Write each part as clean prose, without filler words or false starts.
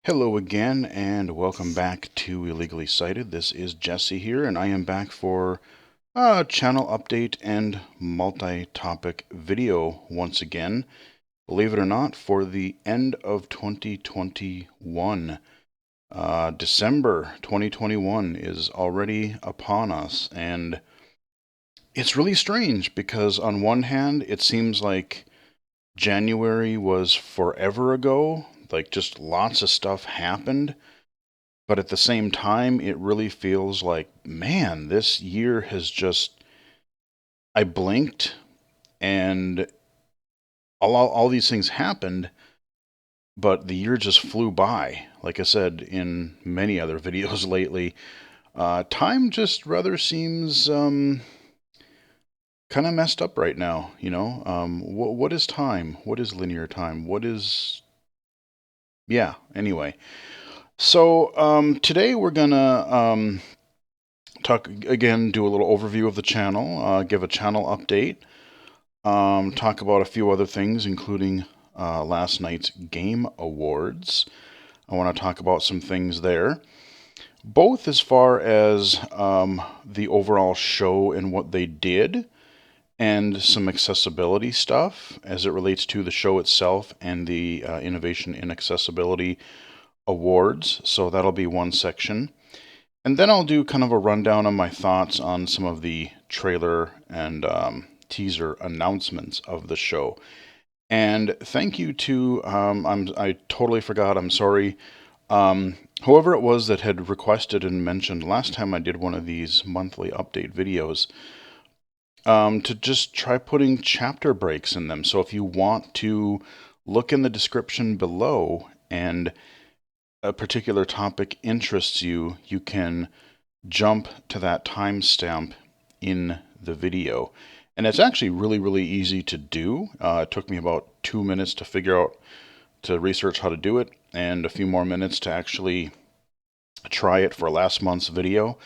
Hello again, and welcome back to Illegally Cited. This is Jesse here, and I am back for a channel update and multi-topic video once again. Believe it or not, for the end of 2021. December 2021 is already upon us, and it's really strange because on one hand, it seems like January was forever ago, like just lots of stuff happened. But at the same time, it really feels like, man, this year has just, I blinked and all these things happened, but the year just flew by. Like I said in many other videos lately, time just rather seems kind of messed up right now. What is time? What is linear time? What is, yeah, anyway. So today we're gonna talk again, do a little overview of the channel, give a channel update, talk about a few other things, including last night's Game Awards. I want to talk about some things there, both as far as the overall show and what they did, and some accessibility stuff as it relates to the show itself and the Innovation in Accessibility Awards. So that'll be one section. And then I'll do kind of a rundown of my thoughts on some of the trailer and teaser announcements of the show. And thank you to, I totally forgot, I'm sorry. Whoever it was that had requested and mentioned last time I did one of these monthly update videos, to just try putting chapter breaks in them. So if you want to look in the description below and a particular topic interests you, you can jump to that timestamp in the video. And it's actually really, really easy to do. It took me about 2 minutes to figure out, to research how to do it, and a few more minutes to actually try it for last month's video.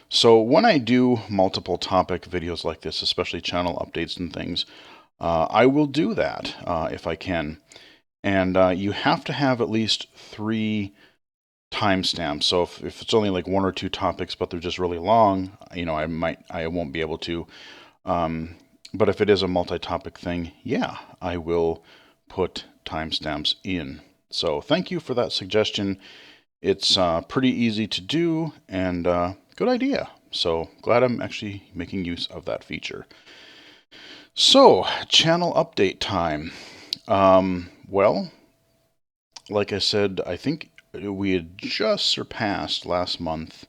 So when I do multiple topic videos like this, especially channel updates and things, I will do that if I can. And you have to have at least 3 timestamps. So if it's only like 1 or 2 topics, but they're just really long, I won't be able to. But if it is a multi-topic thing, yeah, I will put timestamps in. So thank you for that suggestion. It's pretty easy to do and good idea. So glad I'm actually making use of that feature. So channel update time. Well, like I said, I think we had just surpassed last month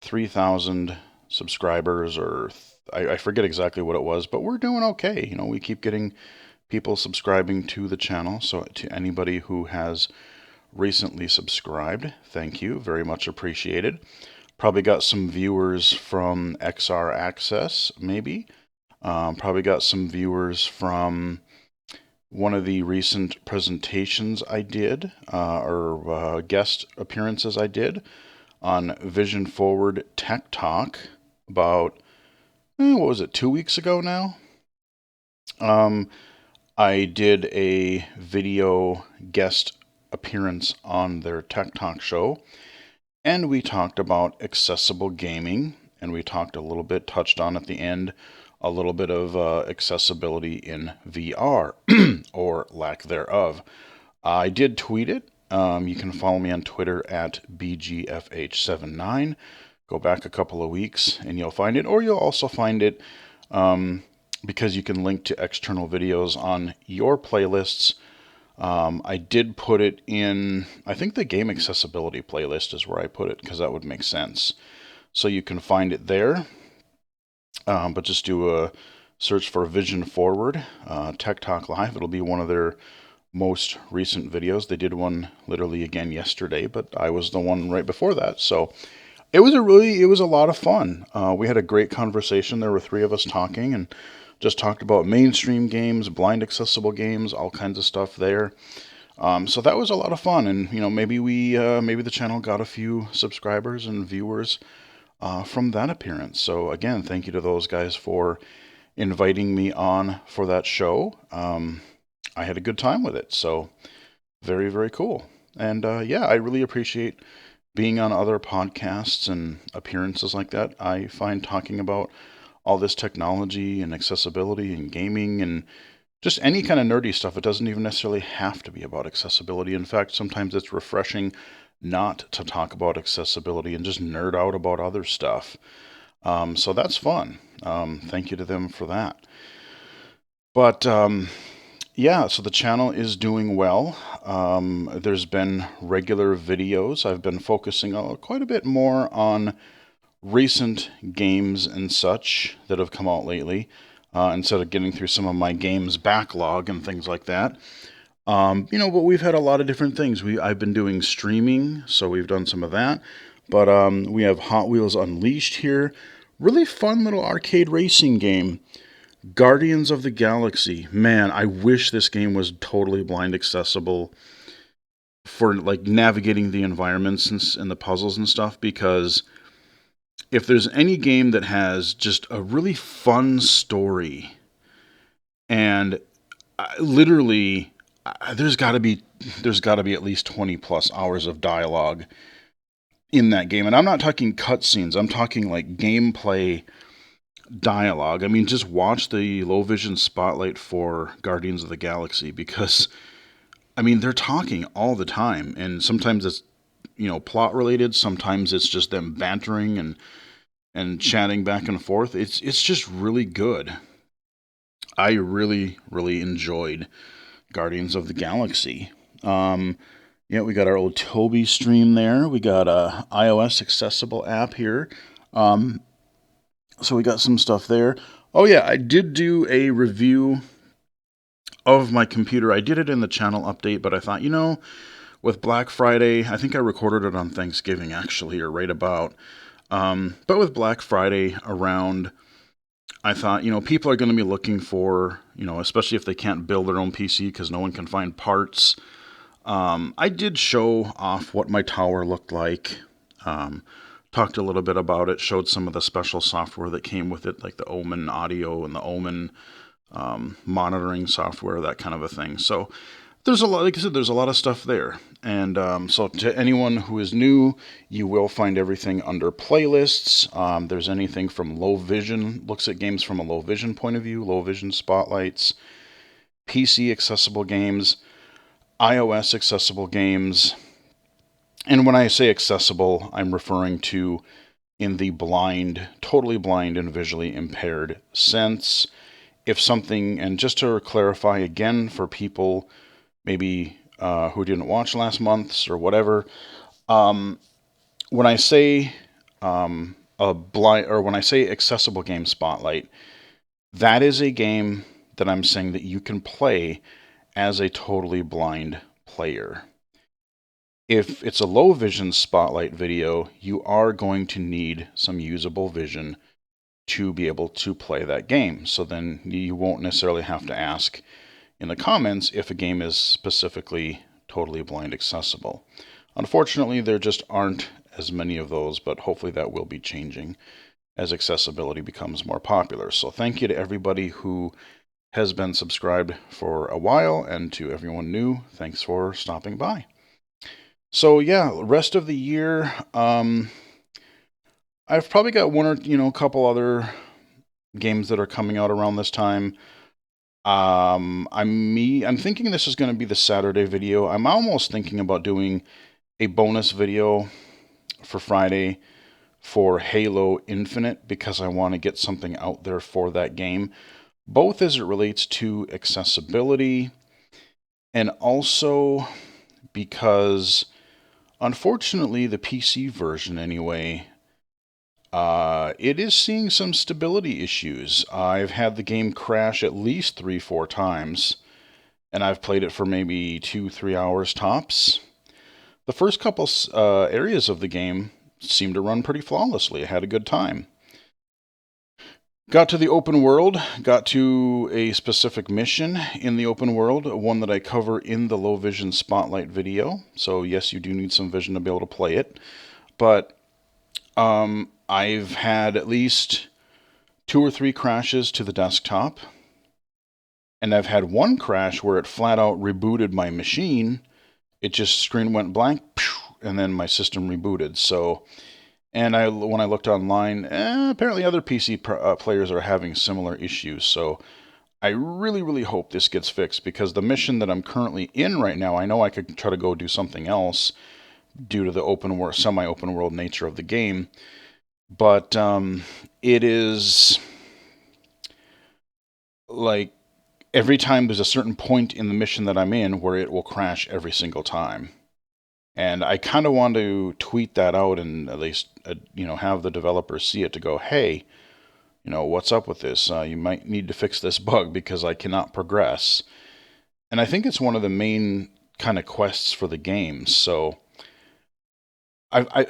3,000 subscribers, or I forget exactly what it was, but we're doing okay. We keep getting people subscribing to the channel. So to anybody who has recently subscribed, thank you, very much appreciated. Probably got some viewers from XR Access, maybe. Probably got some viewers from one of the recent presentations I did, or guest appearances I did on Vision Forward Tech Talk about, what was it, 2 weeks ago now? I did a video guest appearance on their Tech Talk show, and we talked about accessible gaming, and we talked a little bit, touched on at the end, a little bit of accessibility in VR, or lack thereof. I did tweet it. You can follow me on Twitter at BGFH79. Go back a couple of weeks and you'll find it, or you'll also find it because you can link to external videos on your playlists. I did put it in, I think the game accessibility playlist is where I put it, because that would make sense. So you can find it there, but just do a search for Vision Forward Tech Talk Live. It'll be one of their most recent videos. They did one literally again yesterday, but I was the one right before that. So it was a lot of fun. We had a great conversation. There were 3 of us talking and just talked about mainstream games, blind accessible games, all kinds of stuff there. So that was a lot of fun, and maybe maybe the channel got a few subscribers and viewers from that appearance. So again, thank you to those guys for inviting me on for that show. I had a good time with it, so very, very cool. And yeah, I really appreciate being on other podcasts and appearances like that. I find talking about all this technology and accessibility and gaming and just any kind of nerdy stuff. It doesn't even necessarily have to be about accessibility. In fact, sometimes it's refreshing not to talk about accessibility and just nerd out about other stuff. So that's fun. Thank you to them for that. But yeah, so the channel is doing well. There's been regular videos. I've been focusing quite a bit more on recent games and such that have come out lately, instead of getting through some of my games backlog and things like that. But we've had a lot of different things. I've been doing streaming, so we've done some of that. But we have Hot Wheels Unleashed here. Really fun little arcade racing game. Guardians of the Galaxy. Man, I wish this game was totally blind accessible for like navigating the environments and the puzzles and stuff, because if there's any game that has just a really fun story and literally there's got to be at least 20 plus hours of dialogue in that game, and I'm not talking cutscenes, I'm talking like gameplay dialogue. I mean, just watch the low vision spotlight for Guardians of the Galaxy, because I mean, they're talking all the time, and sometimes it's plot related, sometimes it's just them bantering and chatting back and forth. It's just really good. I really really enjoyed Guardians of the Galaxy. Yeah, we got our old Toby stream there. We got a iOS accessible app here. Um, so we got some stuff there. Oh yeah, I did do a review of my computer. I did it in the channel update, but I thought, with Black Friday, I think I recorded it on Thanksgiving actually, or right about. But with Black Friday around, I thought, people are going to be looking for, especially if they can't build their own PC because no one can find parts. I did show off what my tower looked like. Talked a little bit about it, showed some of the special software that came with it, like the Omen audio and the Omen monitoring software, that kind of a thing. So there's a lot, like I said, there's a lot of stuff there. And so to anyone who is new, you will find everything under playlists. There's anything from low vision, looks at games from a low vision point of view, low vision spotlights, PC accessible games, iOS accessible games. And when I say accessible, I'm referring to in the blind, totally blind and visually impaired sense. If something, and just to clarify again for people maybe who didn't watch last month's or whatever, um, when I say a blind, or when I say accessible game spotlight, that is a game that I'm saying that you can play as a totally blind player. If it's a low vision spotlight video, you are going to need some usable vision to be able to play that game. So then you won't necessarily have to ask in the comments if a game is specifically totally blind accessible. Unfortunately, there just aren't as many of those, but hopefully that will be changing as accessibility becomes more popular. So thank you to everybody who has been subscribed for a while, and to everyone new, thanks for stopping by. So yeah, rest of the year, I've probably got one or a couple other games that are coming out around this time. I'm thinking this is going to be the Saturday video. I'm almost thinking about doing a bonus video for Friday for Halo Infinite, because I want to get something out there for that game, both as it relates to accessibility and also because, unfortunately, the PC version anyway, it is seeing some stability issues. I've had the game crash at least 3-4 times, and I've played it for maybe 2-3 hours tops. The first couple areas of the game seemed to run pretty flawlessly. I had a good time. Got to the open world, got to a specific mission in the open world, one that I cover in the low vision spotlight video. So yes, you do need some vision to be able to play it. But I've had at least 2 or 3 crashes to the desktop. And I've had one crash where it flat out rebooted my machine it just screen went blank, and then my system rebooted. So, and when I looked online, apparently other PC players are having similar issues. So I really, really hope this gets fixed because the mission that I'm currently in right now, I know I could try to go do something else due to the open world, semi-open world nature of the game, but it is like every time there's a certain point in the mission that I'm in where it will crash every single time. And I kind of want to tweet that out and at least, have the developers see it to go, hey, what's up with this? You might need to fix this bug because I cannot progress. And I think it's one of the main kind of quests for the game. So I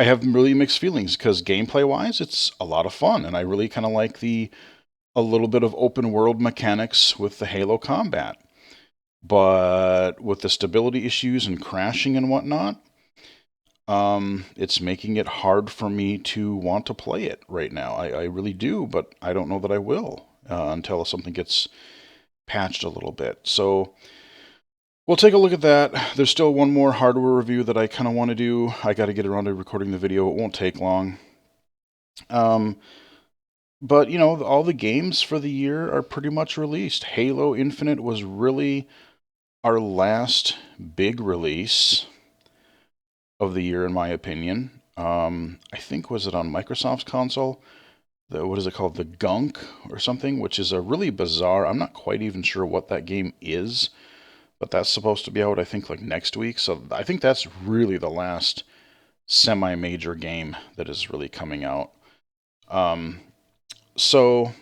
have really mixed feelings because gameplay wise, it's a lot of fun, and I really kind of like the a little bit of open world mechanics with the Halo combat. But with the stability issues and crashing and whatnot, it's making it hard for me to want to play it right now. I really do, but I don't know that I will until something gets patched a little bit. So we'll take a look at that. There's still one more hardware review that I kind of want to do. I got to get around to recording the video. It won't take long. Um, but all the games for the year are pretty much released. Halo Infinite was really our last big release of the year, in my opinion. I think was it on Microsoft's console? What is it called? The Gunk or something, which is a really bizarre. I'm not quite even sure what that game is, but that's supposed to be out, I think, like next week. So I think that's really the last semi-major game that is really coming out. Um, so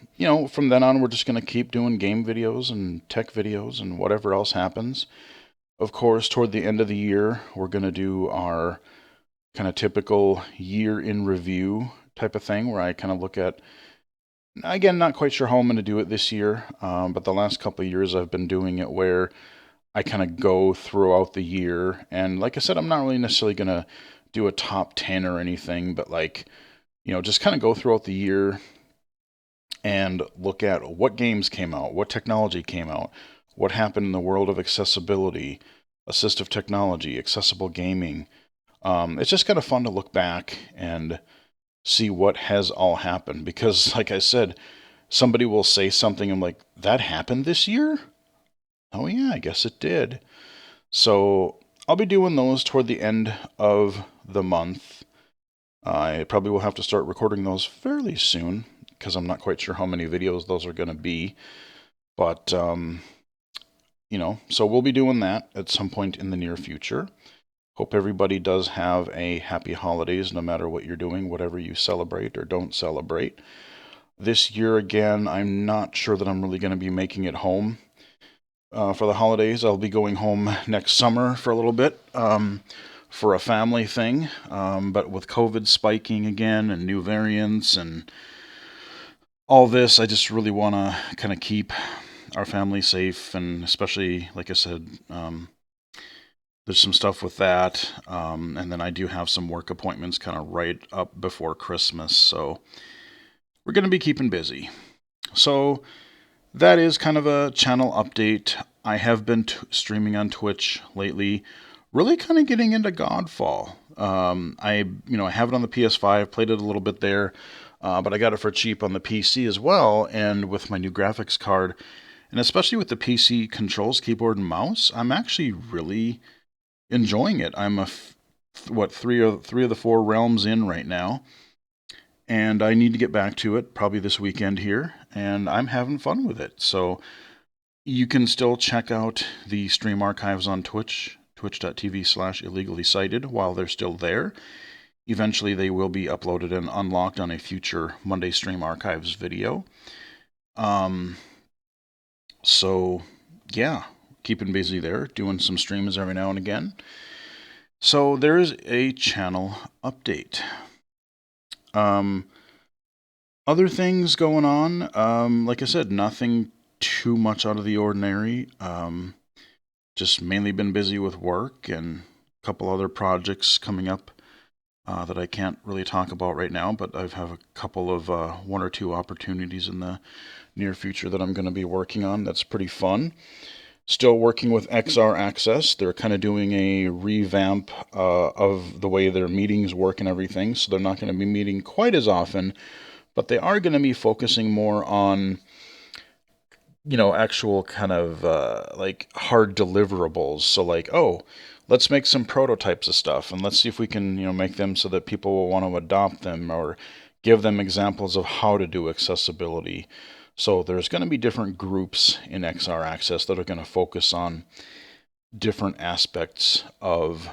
from then on, we're just going to keep doing game videos and tech videos and whatever else happens. Of course, toward the end of the year, we're going to do our kind of typical year in review type of thing where I kind of look at, again, not quite sure how I'm going to do it this year, but the last couple of years I've been doing it where I kind of go throughout the year. And like I said, I'm not really necessarily going to do a top 10 or anything, but just kind of go throughout the year and look at what games came out, what technology came out, what happened in the world of accessibility, assistive technology, accessible gaming. It's just kind of fun to look back and see what has all happened because, like I said, somebody will say something. I'm like, that happened this year? Oh, yeah, I guess it did. So I'll be doing those toward the end of the month. I probably will have to start recording those fairly soon because I'm not quite sure how many videos those are going to be. But, so we'll be doing that at some point in the near future. Hope everybody does have a happy holidays no matter what you're doing, whatever you celebrate or don't celebrate. This year, again, I'm not sure that I'm really going to be making it home for the holidays. I'll be going home next summer for a little bit for a family thing. But with COVID spiking again and new variants and all this, I just really want to kind of keep our family safe, and especially, like I said, there's some stuff with that, and then I do have some work appointments kind of right up before Christmas, so we're going to be keeping busy. So that is kind of a channel update. I have been streaming on Twitch lately, really kind of getting into Godfall. I have it on the PS5, played it a little bit there, but I got it for cheap on the PC as well, and with my new graphics card, and especially with the PC controls, keyboard, and mouse, I'm actually really enjoying it. I'm three of the four realms in right now, and I need to get back to it probably this weekend here, and I'm having fun with it. So you can still check out the stream archives on Twitch, twitch.tv/illegally cited, while they're still there. Eventually, they will be uploaded and unlocked on a future Monday Stream Archives video. So, yeah, keeping busy there, doing some streams every now and again. So, there is a channel update. Other things going on, like I said, nothing too much out of the ordinary. Just mainly been busy with work and a couple other projects coming up that I can't really talk about right now, but I have a couple of one or two opportunities in the near future that I'm going to be working on. That's pretty fun. Still working with XR Access. They're kind of doing a revamp of the way their meetings work and everything. So they're not going to be meeting quite as often, but they are going to be focusing more on, actual kind of like hard deliverables. So, like, oh, let's make some prototypes of stuff and let's see if we can, make them so that people will want to adopt them or give them examples of how to do accessibility. So, there's going to be different groups in XR Access that are going to focus on different aspects of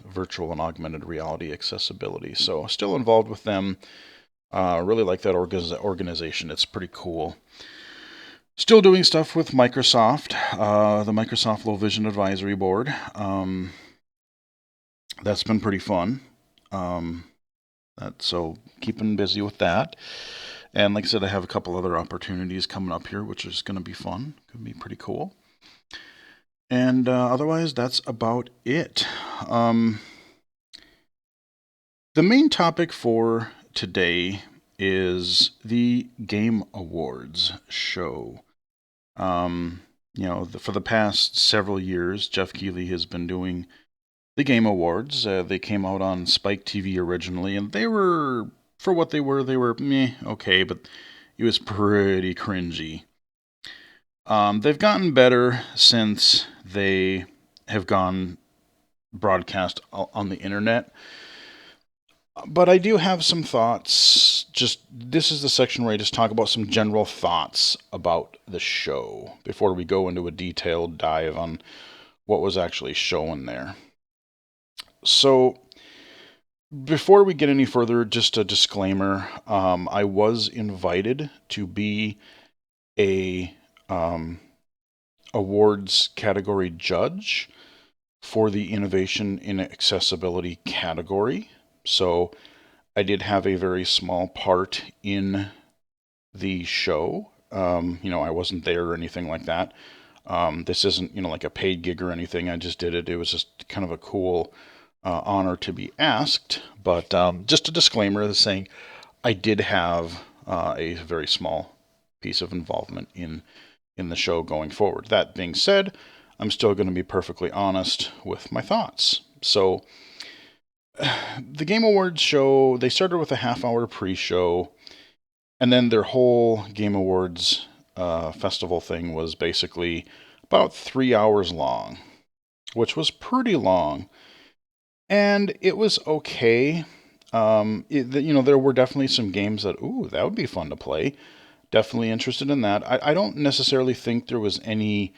virtual and augmented reality accessibility. So, still involved with them. Really like that organization. It's pretty cool. Still doing stuff with Microsoft, the Microsoft Low Vision Advisory Board. That's been pretty fun. So keeping busy with that. And like I said, I have a couple other opportunities coming up here, which is going to be fun. Could be pretty cool. And otherwise, that's about it. The main topic for today is the Game Awards show. For the past several years, Jeff Keighley has been doing the Game Awards. They came out on Spike TV originally, and they were, for what they were meh, okay, but it was pretty cringy. They've gotten better since they have gone broadcast on the internet. But I do have some thoughts. Just this is the section where I just talk about some general thoughts about the show before we go into a detailed dive on what was actually shown there. So, before we get any further, just a disclaimer. I was invited to be a awards category judge for the Innovation in Accessibility category. So I did have a very small part in the show. I wasn't there or anything like that. This isn't, like a paid gig or anything. I just did it. It was just kind of a cool honor to be asked. But just a disclaimer saying I did have a very small piece of involvement in the show going forward. That being said, I'm still going to be perfectly honest with my thoughts. So, the Game Awards show, they started with a half-hour pre-show, and then their whole Game Awards festival thing was basically about 3 hours long, which was pretty long. And it was okay. There were definitely some games that, that would be fun to play. Definitely interested in that. I don't necessarily think there was any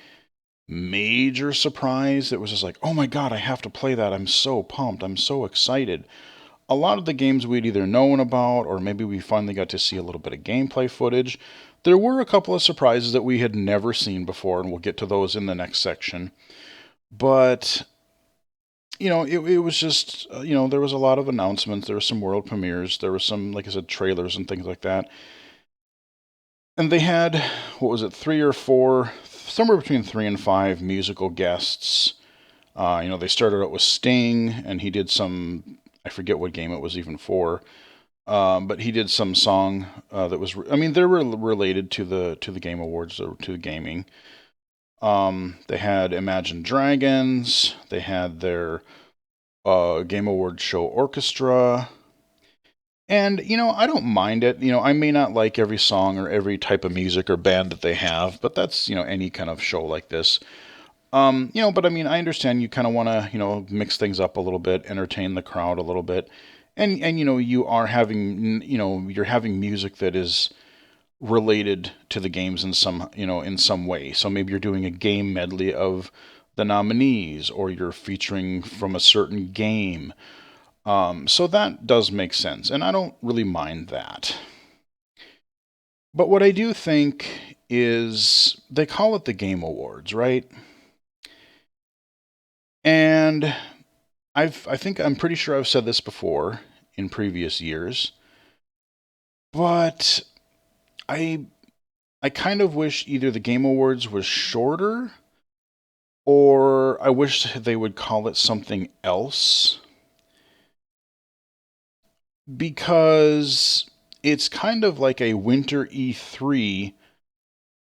major surprise. It was just like, oh my god, I have to play that. I'm so pumped. I'm so excited. A lot of the games we'd either known about, or maybe we finally got to see a little bit of gameplay footage. There were a couple of surprises that we had never seen before, and we'll get to those in the next section. But, it was just, there was a lot of announcements. There were some world premieres. There were some, like I said, trailers and things like that. And they had, what was it, 3 or 4, somewhere between 3 and 5 musical guests. They started out with Sting, and he did some, I forget what game it was even for, but he did some song that was, they were related to the Game Awards, or to gaming. They had Imagine Dragons, they had their Game Awards show orchestra. And, I don't mind it. I may not like every song or every type of music or band that they have, but that's, any kind of show like this. But I understand you kind of want to, mix things up a little bit, entertain the crowd a little bit. And you are having, you're having music that is related to the games in some way. So maybe you're doing a game medley of the nominees, or you're featuring from a certain game. So that does make sense, and I don't really mind that. But what I do think is they call it the Game Awards, right? And I think I'm pretty sure I've said this before in previous years, but I kind of wish either the Game Awards was shorter, or I wish they would call it something else, because it's kind of like a winter E3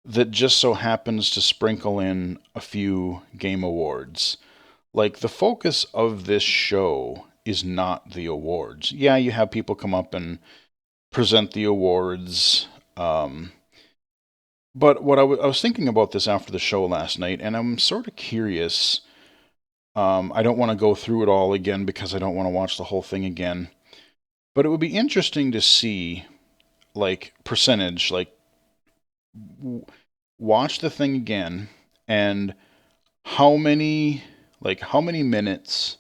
that just so happens to sprinkle in a few game awards. Like, the focus of this show is not the awards. Yeah, you have people come up and present the awards. But what I was thinking about this after the show last night, and I'm sort of curious. I don't want to go through it all again because I don't want to watch the whole thing again. But it would be interesting to see, like, percentage, like, w- watch the thing again and how many, how many minutes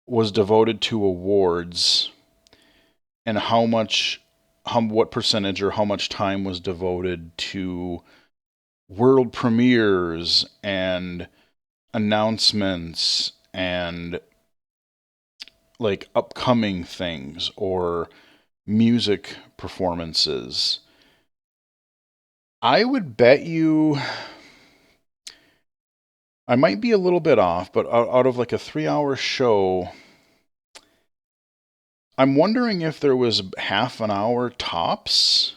was devoted to awards and what percentage or how much time was devoted to world premieres and announcements and like upcoming things or music performances. I would bet you I might be a little bit off, but out of like a 3 hour show, I'm wondering if there was half an hour tops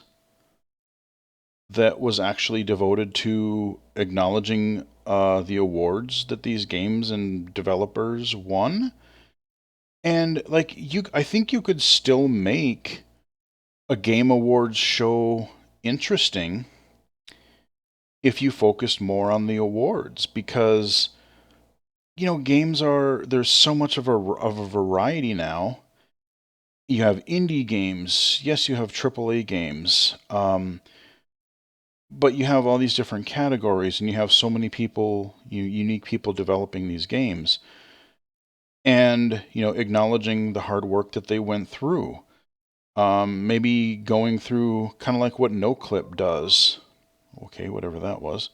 that was actually devoted to acknowledging the awards that these games and developers won. And like I think you could still make a game awards show interesting if you focused more on the awards because games are there's so much of a variety now. You have indie games, yes, you have AAA games, but you have all these different categories, and you have so many people, unique people developing these games, and acknowledging the hard work that they went through. Maybe going through kind of like what NoClip does. Okay, whatever that was.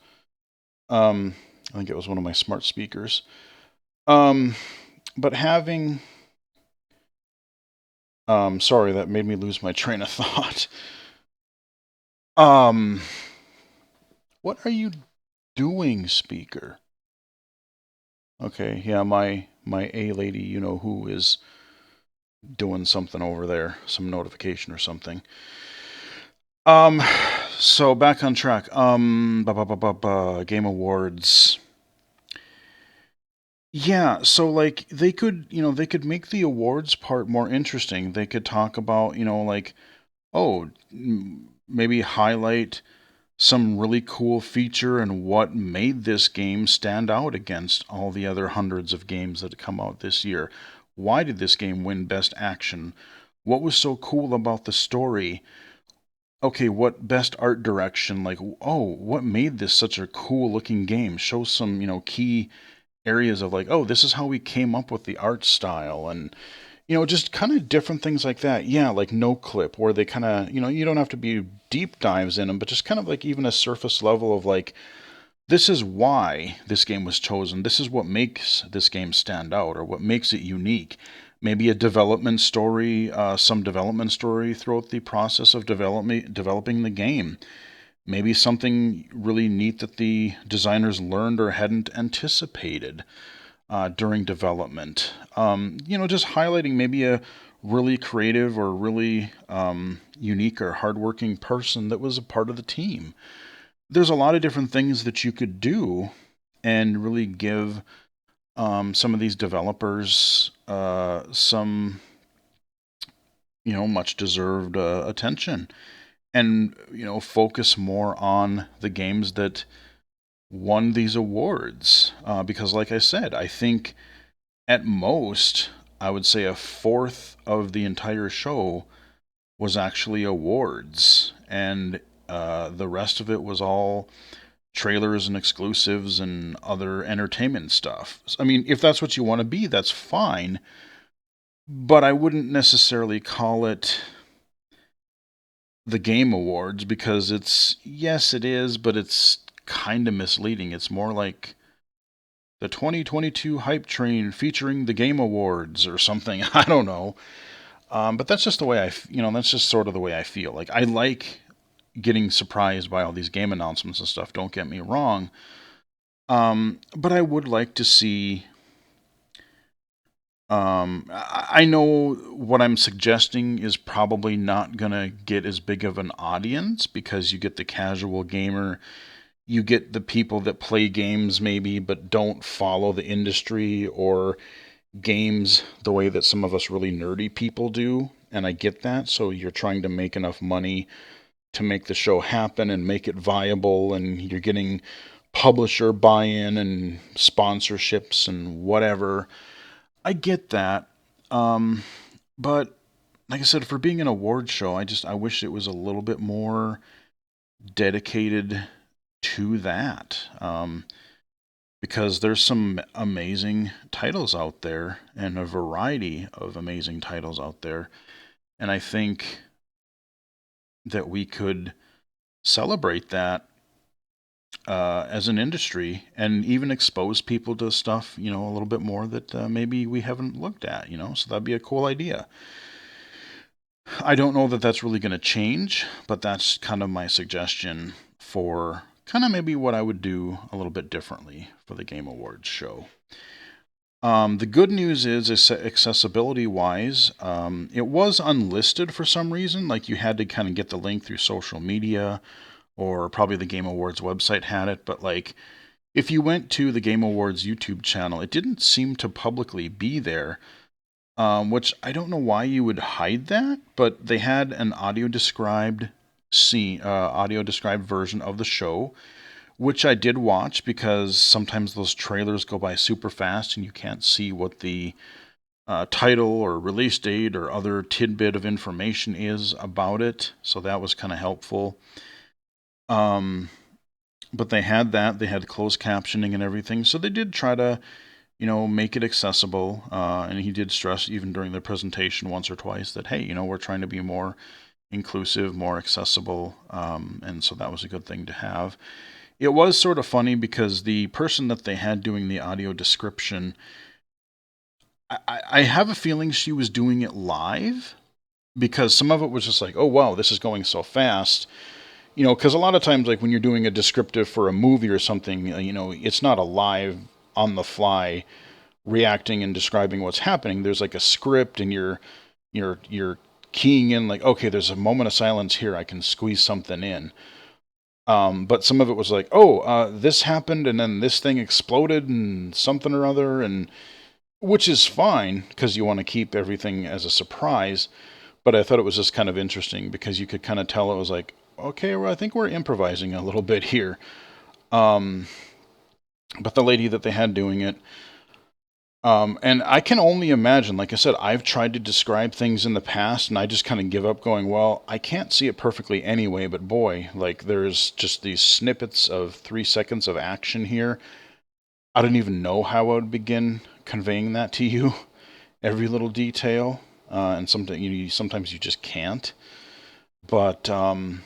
I think it was one of my smart speakers. Um, but having, sorry, that made me lose my train of thought. Um, what are you doing, speaker? Okay, yeah, my A lady, who is doing something over there, some notification or something. Um, so back on track. Game Awards. Yeah, so like they could make the awards part more interesting. They could talk about, like, oh, maybe highlight some really cool feature and what made this game stand out against all the other hundreds of games that come out this year. Why did this game win Best Action? What was so cool about the story? Okay, what best art direction? Like, oh, what made this such a cool looking game? Show some, key areas of like, oh, this is how we came up with the art style and just kind of different things like that. Yeah, like No Clip, where they kind of, you don't have to be deep dives in them, but just kind of like even a surface level of like, this is why this game was chosen. This is what makes this game stand out or what makes it unique. Maybe a development story, some development story throughout the process of developing the game. Maybe something really neat that the designers learned or hadn't anticipated during development. Just highlighting maybe a really creative or really unique or hardworking person that was a part of the team. There's a lot of different things that you could do and really give some of these developers some, much deserved attention and, focus more on the games that won these awards. Because, like I said, I think at most, I would say a fourth of the entire show was actually awards, and the rest of it was all trailers and exclusives and other entertainment stuff. I mean, if that's what you want to be, that's fine, but I wouldn't necessarily call it the Game Awards because yes, it is, but it's kind of misleading. It's more like the 2022 Hype Train featuring the Game Awards or something. I don't know. But that's just the way that's just sort of the way I feel. Like, I like getting surprised by all these game announcements and stuff. Don't get me wrong. But I would like to see I know what I'm suggesting is probably not going to get as big of an audience because you get the casual gamer, you get the people that play games maybe but don't follow the industry or games the way that some of us really nerdy people do. And I get that. So you're trying to make enough money to make the show happen and make it viable, and you're getting publisher buy in and sponsorships and whatever. I get that. Um, but like I said, for being an award show, I wish it was a little bit more dedicated to that. Because there's some amazing titles out there and a variety of amazing titles out there. And I think that we could celebrate that as an industry and even expose people to stuff, a little bit more that maybe we haven't looked at, So that'd be a cool idea. I don't know that that's really going to change, but that's kind of my suggestion for kind of maybe what I would do a little bit differently for the Game Awards show. The good news is accessibility wise, it was unlisted for some reason. Like you had to kind of get the link through social media, or probably the Game Awards website had it. But like if you went to the Game Awards YouTube channel, it didn't seem to publicly be there, which I don't know why you would hide that. But they had an audio described version of the show, which I did watch because sometimes those trailers go by super fast and you can't see what the title or release date or other tidbit of information is about it. So that was kind of helpful. Um, but they had that. They had closed captioning and everything. So they did try to, make it accessible. And he did stress even during the presentation once or twice that, hey, we're trying to be more inclusive, more accessible. And so that was a good thing to have. It was sort of funny because the person that they had doing the audio description, I have a feeling she was doing it live because some of it was just like, oh, wow, this is going so fast. Because a lot of times, like when you're doing a descriptive for a movie or something, it's not a live on the fly reacting and describing what's happening. There's like a script and you're keying in like, okay, there's a moment of silence here. I can squeeze something in. But some of it was like, oh, this happened, and then this thing exploded, and something or other, and which is fine because you want to keep everything as a surprise. But I thought it was just kind of interesting because you could kind of tell it was like, okay, well, I think we're improvising a little bit here. Um, but the lady that they had doing it, and I can only imagine, like I said, I've tried to describe things in the past and I just kind of give up going, well, I can't see it perfectly anyway, but boy, like there's just these snippets of 3 seconds of action here. I don't even know how I would begin conveying that to you, every little detail. And sometimes you just can't. But, I'm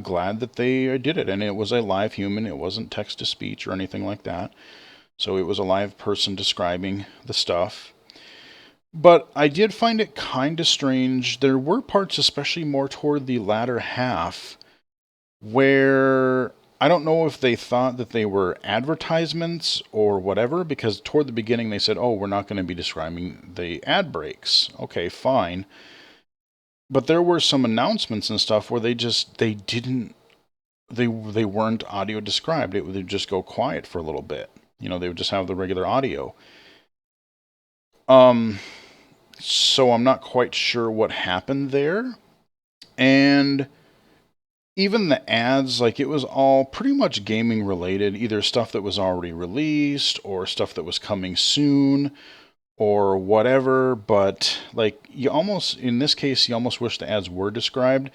glad that they did it. And it was a live human, it wasn't text to speech or anything like that. So it was a live person describing the stuff. But I did find it kind of strange. There were parts, especially more toward the latter half, where I don't know if they thought that they were advertisements or whatever, because toward the beginning they said, oh, we're not going to be describing the ad breaks. Okay, fine. But there were some announcements and stuff where they weren't audio described. It would just go quiet for a little bit. They would just have the regular audio. Um, so I'm not quite sure what happened there. And even the ads, like it was all pretty much gaming related, either stuff that was already released or stuff that was coming soon or whatever. But like in this case, you almost wish the ads were described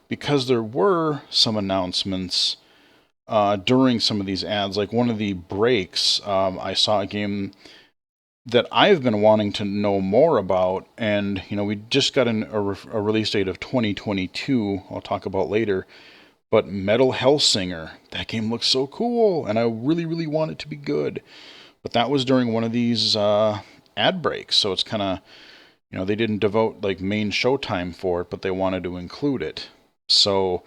because there were some announcements during some of these ads. Like one of the breaks, I saw a game that I've been wanting to know more about, and we just got a release date of 2022. I'll talk about later. But Metal Hellsinger, that game looks so cool, and I really, really want it to be good. But that was during one of these ad breaks, so it's kind of, they didn't devote like main showtime for it, but they wanted to include it. So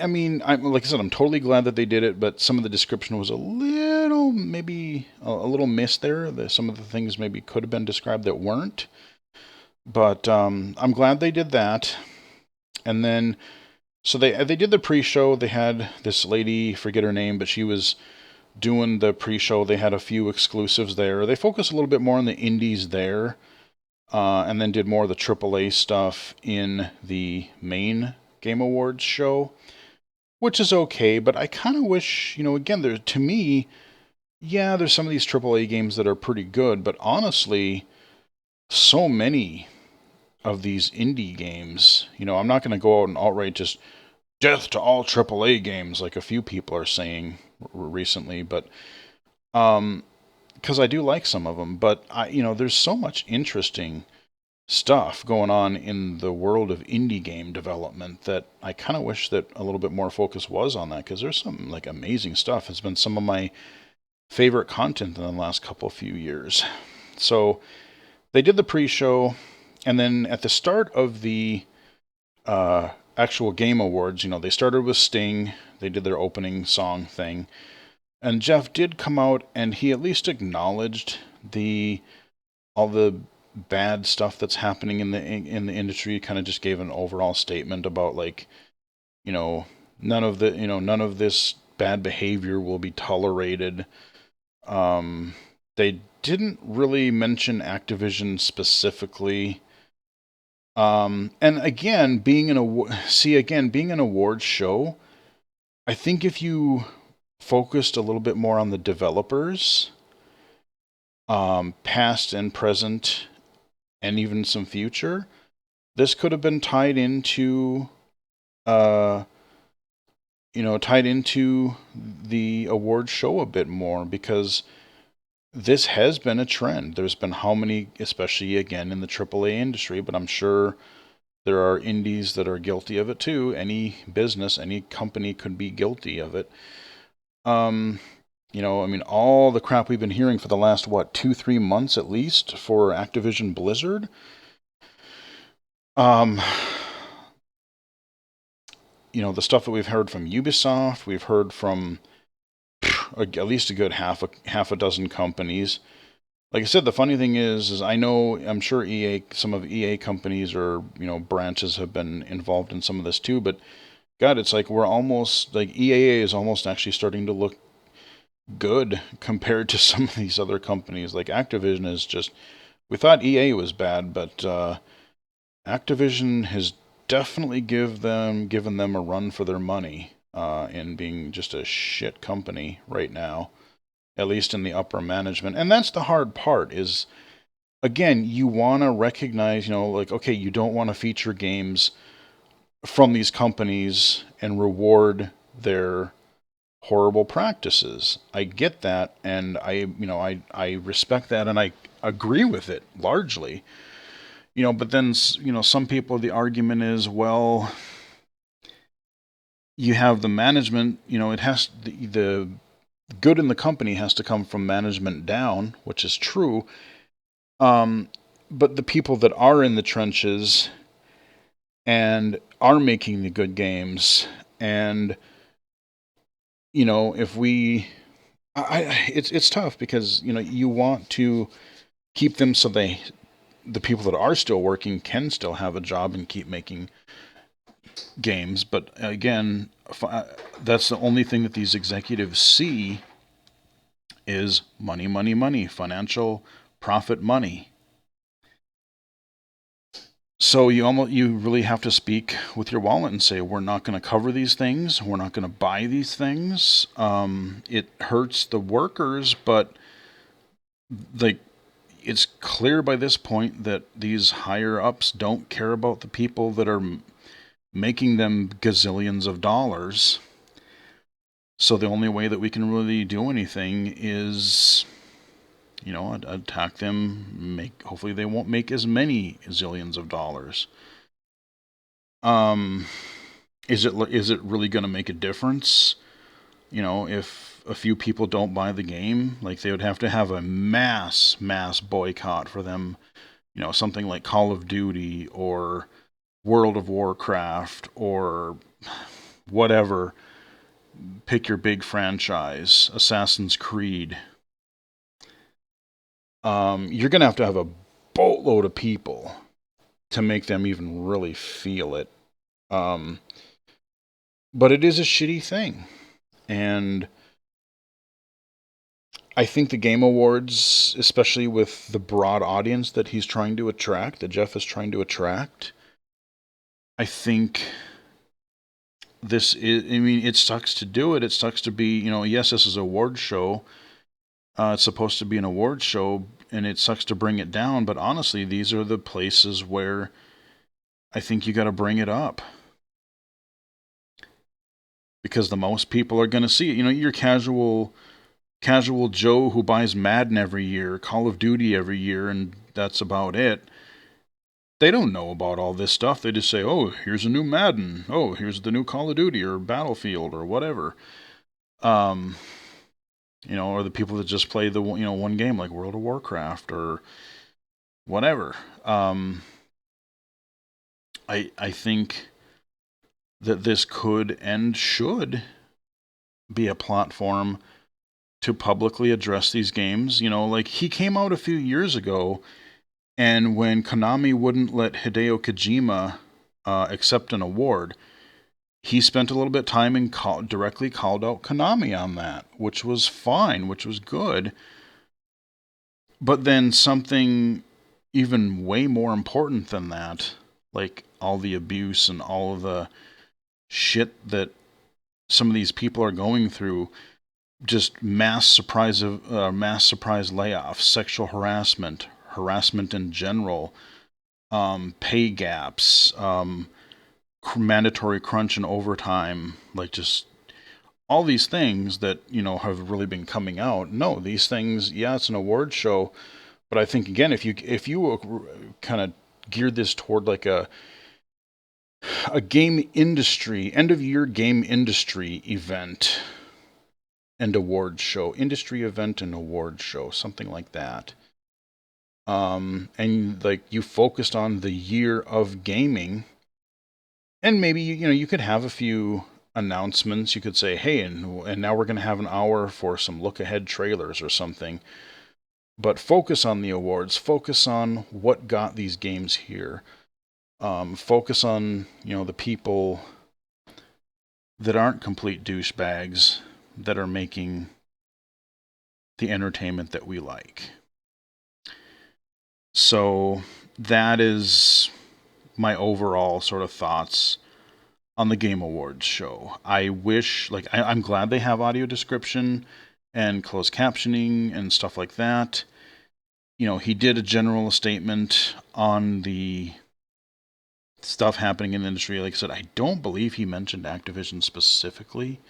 I mean, like I said, I'm totally glad that they did it, but some of the description was a little, maybe a little missed there. Some of the things maybe could have been described that weren't. But I'm glad they did that. And then, so they did the pre-show. They had this lady, forget her name, but she was doing the pre-show. They had a few exclusives there. They focused a little bit more on the indies there, and then did more of the AAA stuff in the main Game Awards show, which is okay. But I kind of wish, again, there to me, yeah, there's some of these AAA games that are pretty good, but honestly, so many of these indie games, I'm not going to go out and outright just death to all AAA games like a few people are saying recently, but because I do like some of them, but there's so much interesting stuff going on in the world of indie game development that I kind of wish that a little bit more focus was on that, because there's some like amazing stuff. It's been some of my favorite content in the last couple few years. So they did the pre-show, and then at the start of the actual Game Awards, they started with Sting. They did their opening song thing. And Jeff did come out and he at least acknowledged all the bad stuff that's happening in the industry. Kind of just gave an overall statement about like, none of this bad behavior will be tolerated. They didn't really mention Activision specifically. And again, being an awards show, I think if you focused a little bit more on the developers, past and present, and even some future, this could have been tied into, the awards show a bit more, because this has been a trend. There's been how many, especially again in the AAA industry, but I'm sure there are indies that are guilty of it too. Any business, any company could be guilty of it. All the crap we've been hearing for the last, 2-3 months at least for Activision Blizzard. The stuff that we've heard from Ubisoft, we've heard from at least a good half a dozen companies. Like I said, the funny thing is I'm sure some of EA companies or, branches have been involved in some of this too, but God, it's like we're almost, like EAA is almost actually starting to look good compared to some of these other companies. Like Activision is just, we thought EA was bad, but Activision has definitely given them a run for their money in being just a shit company right now, at least in the upper management. And that's the hard part is, again, you want to recognize, okay, you don't want to feature games from these companies and reward their horrible practices. I get that, and I respect that, and I agree with it largely. But then some people, the argument is, well, you have the management. It has the good in the company has to come from management down, which is true. But the people that are in the trenches and are making the good games, and if it's tough because you want to keep them so the people that are still working can still have a job and keep making games. But again, that's the only thing that these executives see is money, money, money, financial profit, money. So you really have to speak with your wallet and say, we're not going to cover these things. We're not going to buy these things. It hurts the workers, but it's clear by this point that these higher ups don't care about the people that are making them gazillions of dollars. So the only way that we can really do anything is, attack them. Hopefully they won't make as many zillions of dollars. Is it really going to make a difference? If a few people don't buy the game, like they would have to have a mass boycott for them. Something like Call of Duty or World of Warcraft or whatever, pick your big franchise, Assassin's Creed, you're going to have a boatload of people to make them even really feel it. Um, but it is a shitty thing. And I think the Game Awards, especially with the broad audience that he's trying to attract, that Jeff is trying to attract, I think this is, I mean, it sucks to do it. It sucks to be, yes, this is an award show. It's supposed to be an award show, and it sucks to bring it down. But honestly, these are the places where I think you got to bring it up. Because the most people are going to see it. Your casual Joe who buys Madden every year, Call of Duty every year, and that's about it. They don't know about all this stuff. They just say, oh, here's a new Madden. Oh, here's the new Call of Duty or Battlefield or whatever. Or the people that just play the one game like World of Warcraft or whatever. I think that this could and should be a platform to publicly address these games. Like he came out a few years ago, and when Konami wouldn't let Hideo Kojima accept an award, he spent a little bit of time and directly called out Konami on that, which was fine, which was good. But then something even way more important than that, like all the abuse and all of the shit that some of these people are going through, just mass surprise layoffs, sexual harassment in general, pay gaps, mandatory crunch and overtime, like just all these things that have really been coming out. No, these things, yeah, it's an award show, but I think again, if you kind of geared this toward like a game industry end of year game industry event and award show, industry event and award show, something like that. And like you focused on the year of gaming, and maybe you could have a few announcements. You could say, hey, and now we're going to have an hour for some look ahead trailers or something. But focus on the awards. Focus on what got these games here. Focus on the people that aren't complete douchebags that are making the entertainment that we like. So that is my overall sort of thoughts on the Game Awards show. I wish, I'm glad they have audio description and closed captioning and stuff like that. He did a general statement on the stuff happening in the industry. Like I said, I don't believe he mentioned Activision specifically.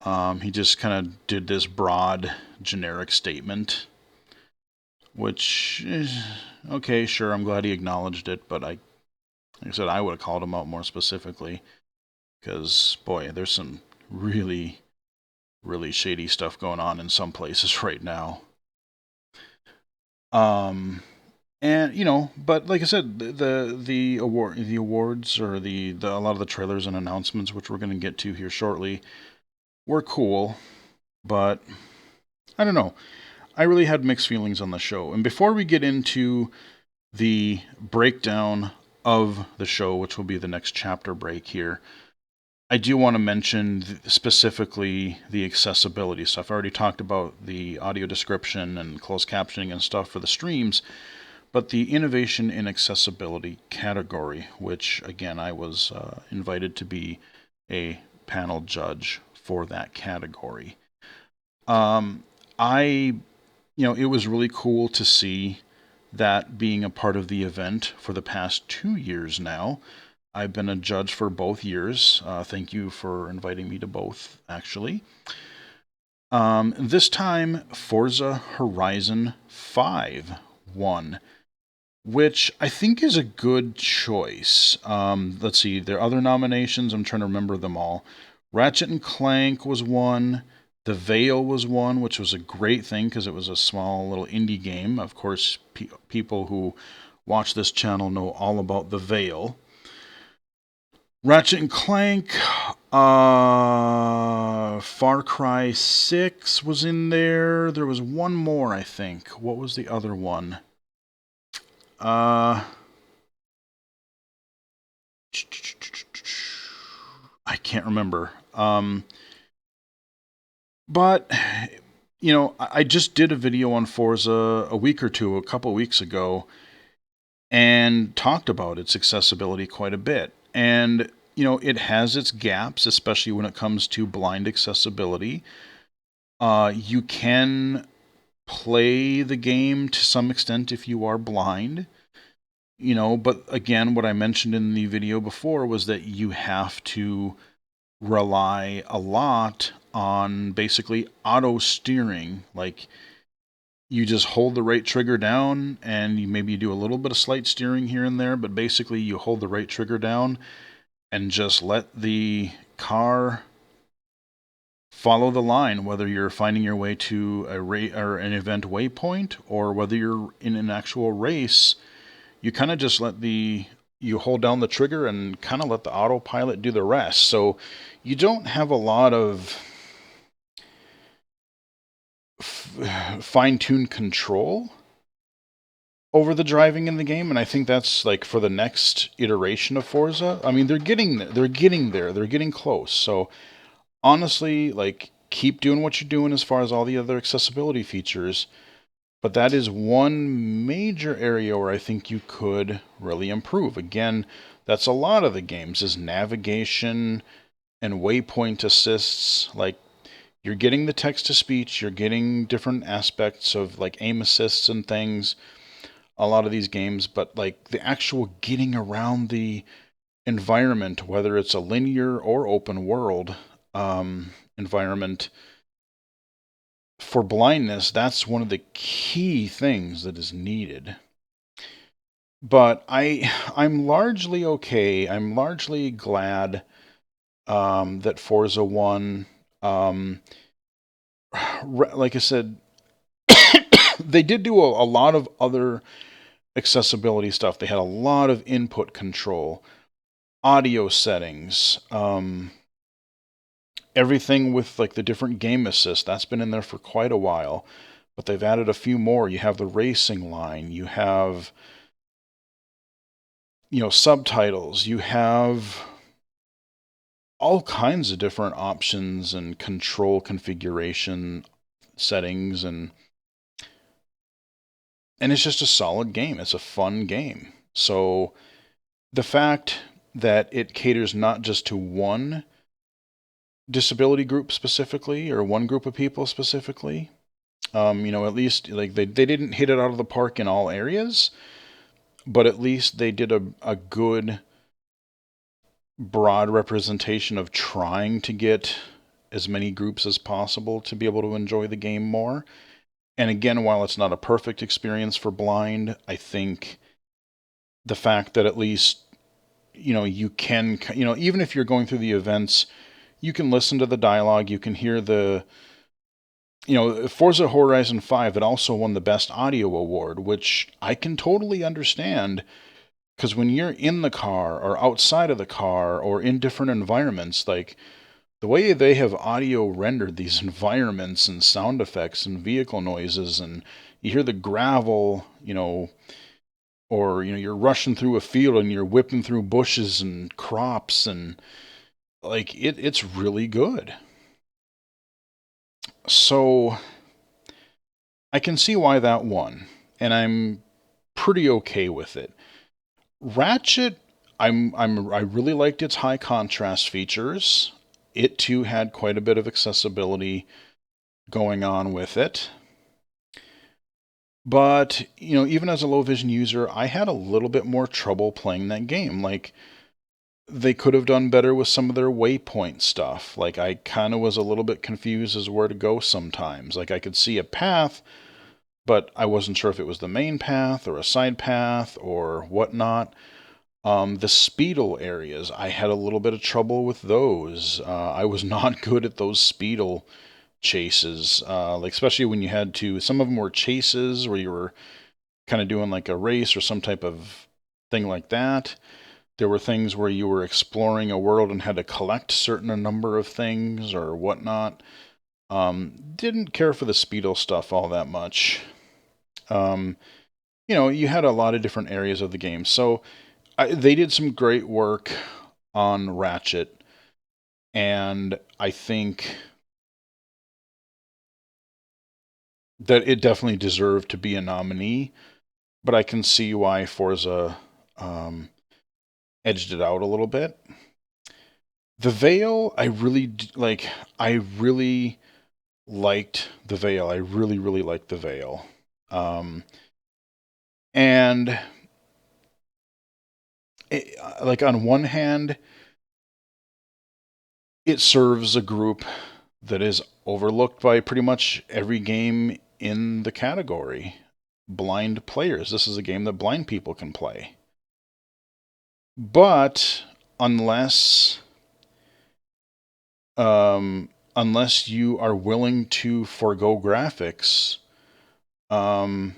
He just kind of did this broad, generic statement, which is okay, sure. I'm glad he acknowledged it, but like I said, I would have called him out more specifically because, boy, there's some really, really shady stuff going on in some places right now. And but like I said, the awards or the a lot of the trailers and announcements, which we're going to get to here shortly, were cool, but I don't know. I really had mixed feelings on the show. And before we get into the breakdown of the show, which will be the next chapter break here, I do want to mention specifically the accessibility stuff. I already talked about the audio description and closed captioning and stuff for the streams, but the innovation in accessibility category, which again I was invited to be a panel judge for that category. It was really cool to see that being a part of the event for the past 2 years now. I've been a judge for both years. Thank you for inviting me to both, actually. This time, Forza Horizon 5 won, which I think is a good choice. Let's see, there are other nominations. I'm trying to remember them all. Ratchet and Clank was one. The Veil was one, which was a great thing because it was a small little indie game. Of course, people who watch this channel know all about The Veil. Ratchet and Clank, Far Cry 6 was in there. There was one more, I think. What was the other one? I can't remember. But I just did a video on Forza a couple weeks ago, and talked about its accessibility quite a bit. And it has its gaps, especially when it comes to blind accessibility. You can play the game to some extent if you are blind, but again, what I mentioned in the video before was that you have to rely a lot on basically auto steering. Like, you just hold the right trigger down, and you maybe do a little bit of slight steering here and there, but basically you hold the right trigger down and just let the car follow the line, whether you're finding your way to or an event waypoint, or whether you're in an actual race. You kind of just you hold down the trigger and kind of let the autopilot do the rest. So you don't have a lot of fine-tuned control over the driving in the game, and I think that's like for the next iteration of Forza. I mean, they're getting there. They're getting close. So honestly, like, keep doing what you're doing as far as all the other accessibility features. But that is one major area where I think you could really improve. Again, that's a lot of the games is navigation and waypoint assists. Like, you're getting the text to speech, you're getting different aspects of like aim assists and things. A lot of these games, but like the actual getting around the environment, whether it's a linear or open world environment, for blindness, that's one of the key things that is needed. But I'm largely okay. I'm largely glad that Forza won. Like I said, they did do a lot of other accessibility stuff. They had a lot of input control, audio settings, everything with like the different game assist. That's been in there for quite a while, but they've added a few more. You have the racing line. You have subtitles. You have all kinds of different options and control configuration settings, and it's just a solid game. It's a fun game. So the fact that it caters not just to one disability group specifically or one group of people specifically, at least like they didn't hit it out of the park in all areas, but at least they did a good broad representation of trying to get as many groups as possible to be able to enjoy the game more. And again, while it's not a perfect experience for blind, I think the fact that at least, you can, even if you're going through the events, you can listen to the dialogue, you can hear Forza Horizon 5, it also won the Best Audio Award, which I can totally understand, because when you're in the car or outside of the car or in different environments, like, the way they have audio rendered these environments and sound effects and vehicle noises, and you hear the gravel, or you're rushing through a field and you're whipping through bushes and crops, and like it's really good. So I can see why that won, and I'm pretty okay with it. Ratchet, I really liked its high contrast features. It too had quite a bit of accessibility going on with it. But, even as a low vision user, I had a little bit more trouble playing that game. Like, they could have done better with some of their waypoint stuff. Like, I kind of was a little bit confused as where to go sometimes. Like, I could see a path, but I wasn't sure if it was the main path or a side path or whatnot. The Speedle areas, I had a little bit of trouble with those. I was not good at those Speedle chases, like especially when you had to. Some of them were chases where you were kind of doing like a race or some type of thing like that. There were things where you were exploring a world and had to collect certain number of things or whatnot. Didn't care for the Speedo stuff all that much. Um, you had a lot of different areas of the game. So they did some great work on Ratchet, and I think that it definitely deserved to be a nominee, but I can see why Forza um, edged it out a little bit. The Veil, I really liked The Veil. I really, really liked The Veil. And like on one hand, it serves a group that is overlooked by pretty much every game in the category. Blind players. This is a game that blind people can play. But unless unless you are willing to forego graphics, um,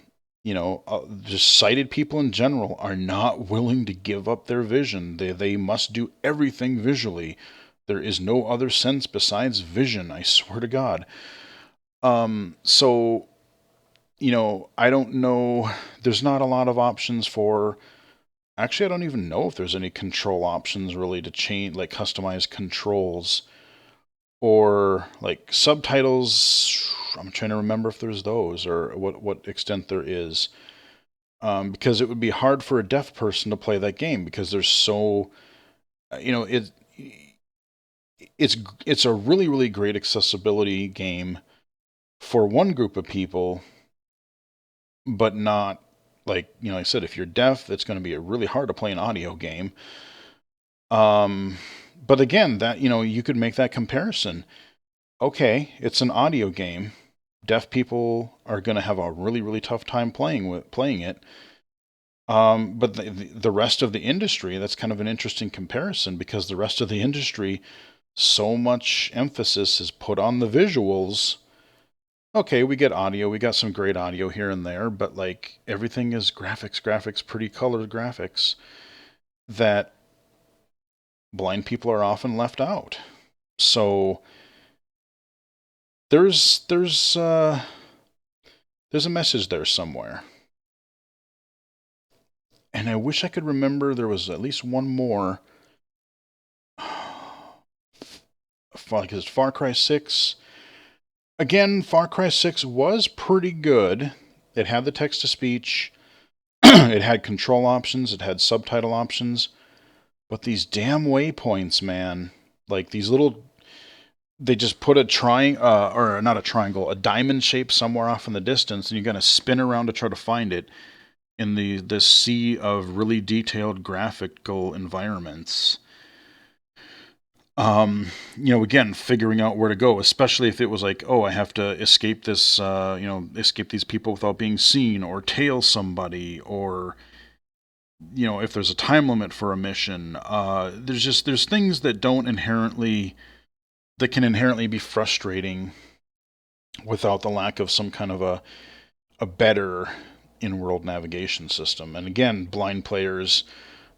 just sighted people in general are not willing to give up their vision. They must do everything visually. There is no other sense besides vision, I swear to God. So, I don't know. There's not a lot of options for. Actually, I don't even know if there's any control options really to change, like customize controls or like subtitles. I'm trying to remember if there's those or what extent there is. Because it would be hard for a deaf person to play that game because there's so, you know, it it's a really really great accessibility game for one group of people, but not like I said, if you're deaf, it's going to be really hard to play an audio game. Um, but again, that you could make that comparison. Okay, it's an audio game. Deaf people are going to have a really really tough time playing it. But the rest of the industry, that's kind of an interesting comparison because the rest of the industry, so much emphasis is put on the visuals. Okay, we get audio, we got some great audio here and there, but like everything is graphics, pretty colored graphics that blind people are often left out. So there's a message there somewhere. And I wish I could remember there was at least one more. Like is Far Cry 6. Again, Far Cry 6 was pretty good. It had the text to speech, it had control options, it had subtitle options, but these damn waypoints, man, like these little, they just put a triangle, or not a triangle, a diamond shape somewhere off in the distance, and you're gonna spin around to try to find it in this sea of really detailed graphical environments. Again, figuring out where to go, especially if it was like, oh, I have to escape this, escape these people without being seen, or tail somebody, or if there's a time limit for a mission. There's things that can inherently be frustrating without the lack of some kind of a better in-world navigation system. And again, blind players,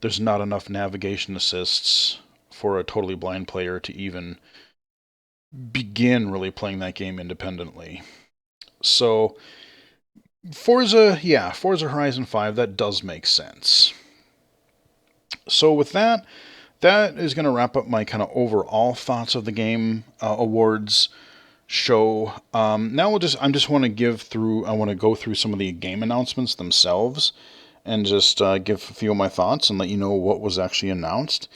there's not enough navigation assists for a totally blind player to even begin really playing that game independently. So Forza Horizon 5, that does make sense. So with that is going to wrap up my kind of overall thoughts of the game awards show. Now I just want to go through some of the game announcements themselves and just give a few of my thoughts and let you know what was actually announced.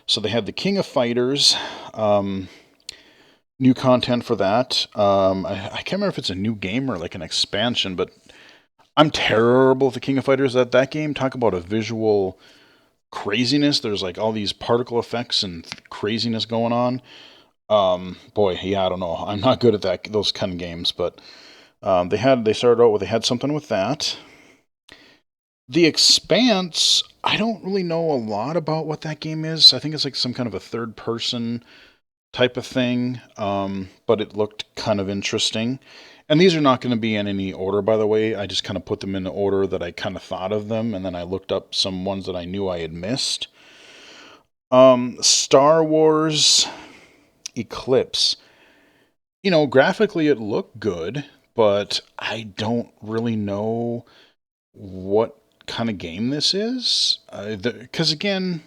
So they had the King of Fighters, new content for that. I can't remember if it's a new game or like an expansion, but I'm terrible with the King of Fighters. That game, talk about a visual craziness. There's like all these particle effects and craziness going on. Boy, yeah, I don't know. I'm not good at those kind of games, but they started out with they had something with that. The Expanse, I don't really know a lot about what that game is. I think it's like some kind of a third person type of thing, but it looked kind of interesting. And these are not going to be in any order, by the way. I just kind of put them in the order that I kind of thought of them, and then I looked up some ones that I knew I had missed. Star Wars Eclipse. Graphically it looked good, but I don't really know what kind of game this is. Because again,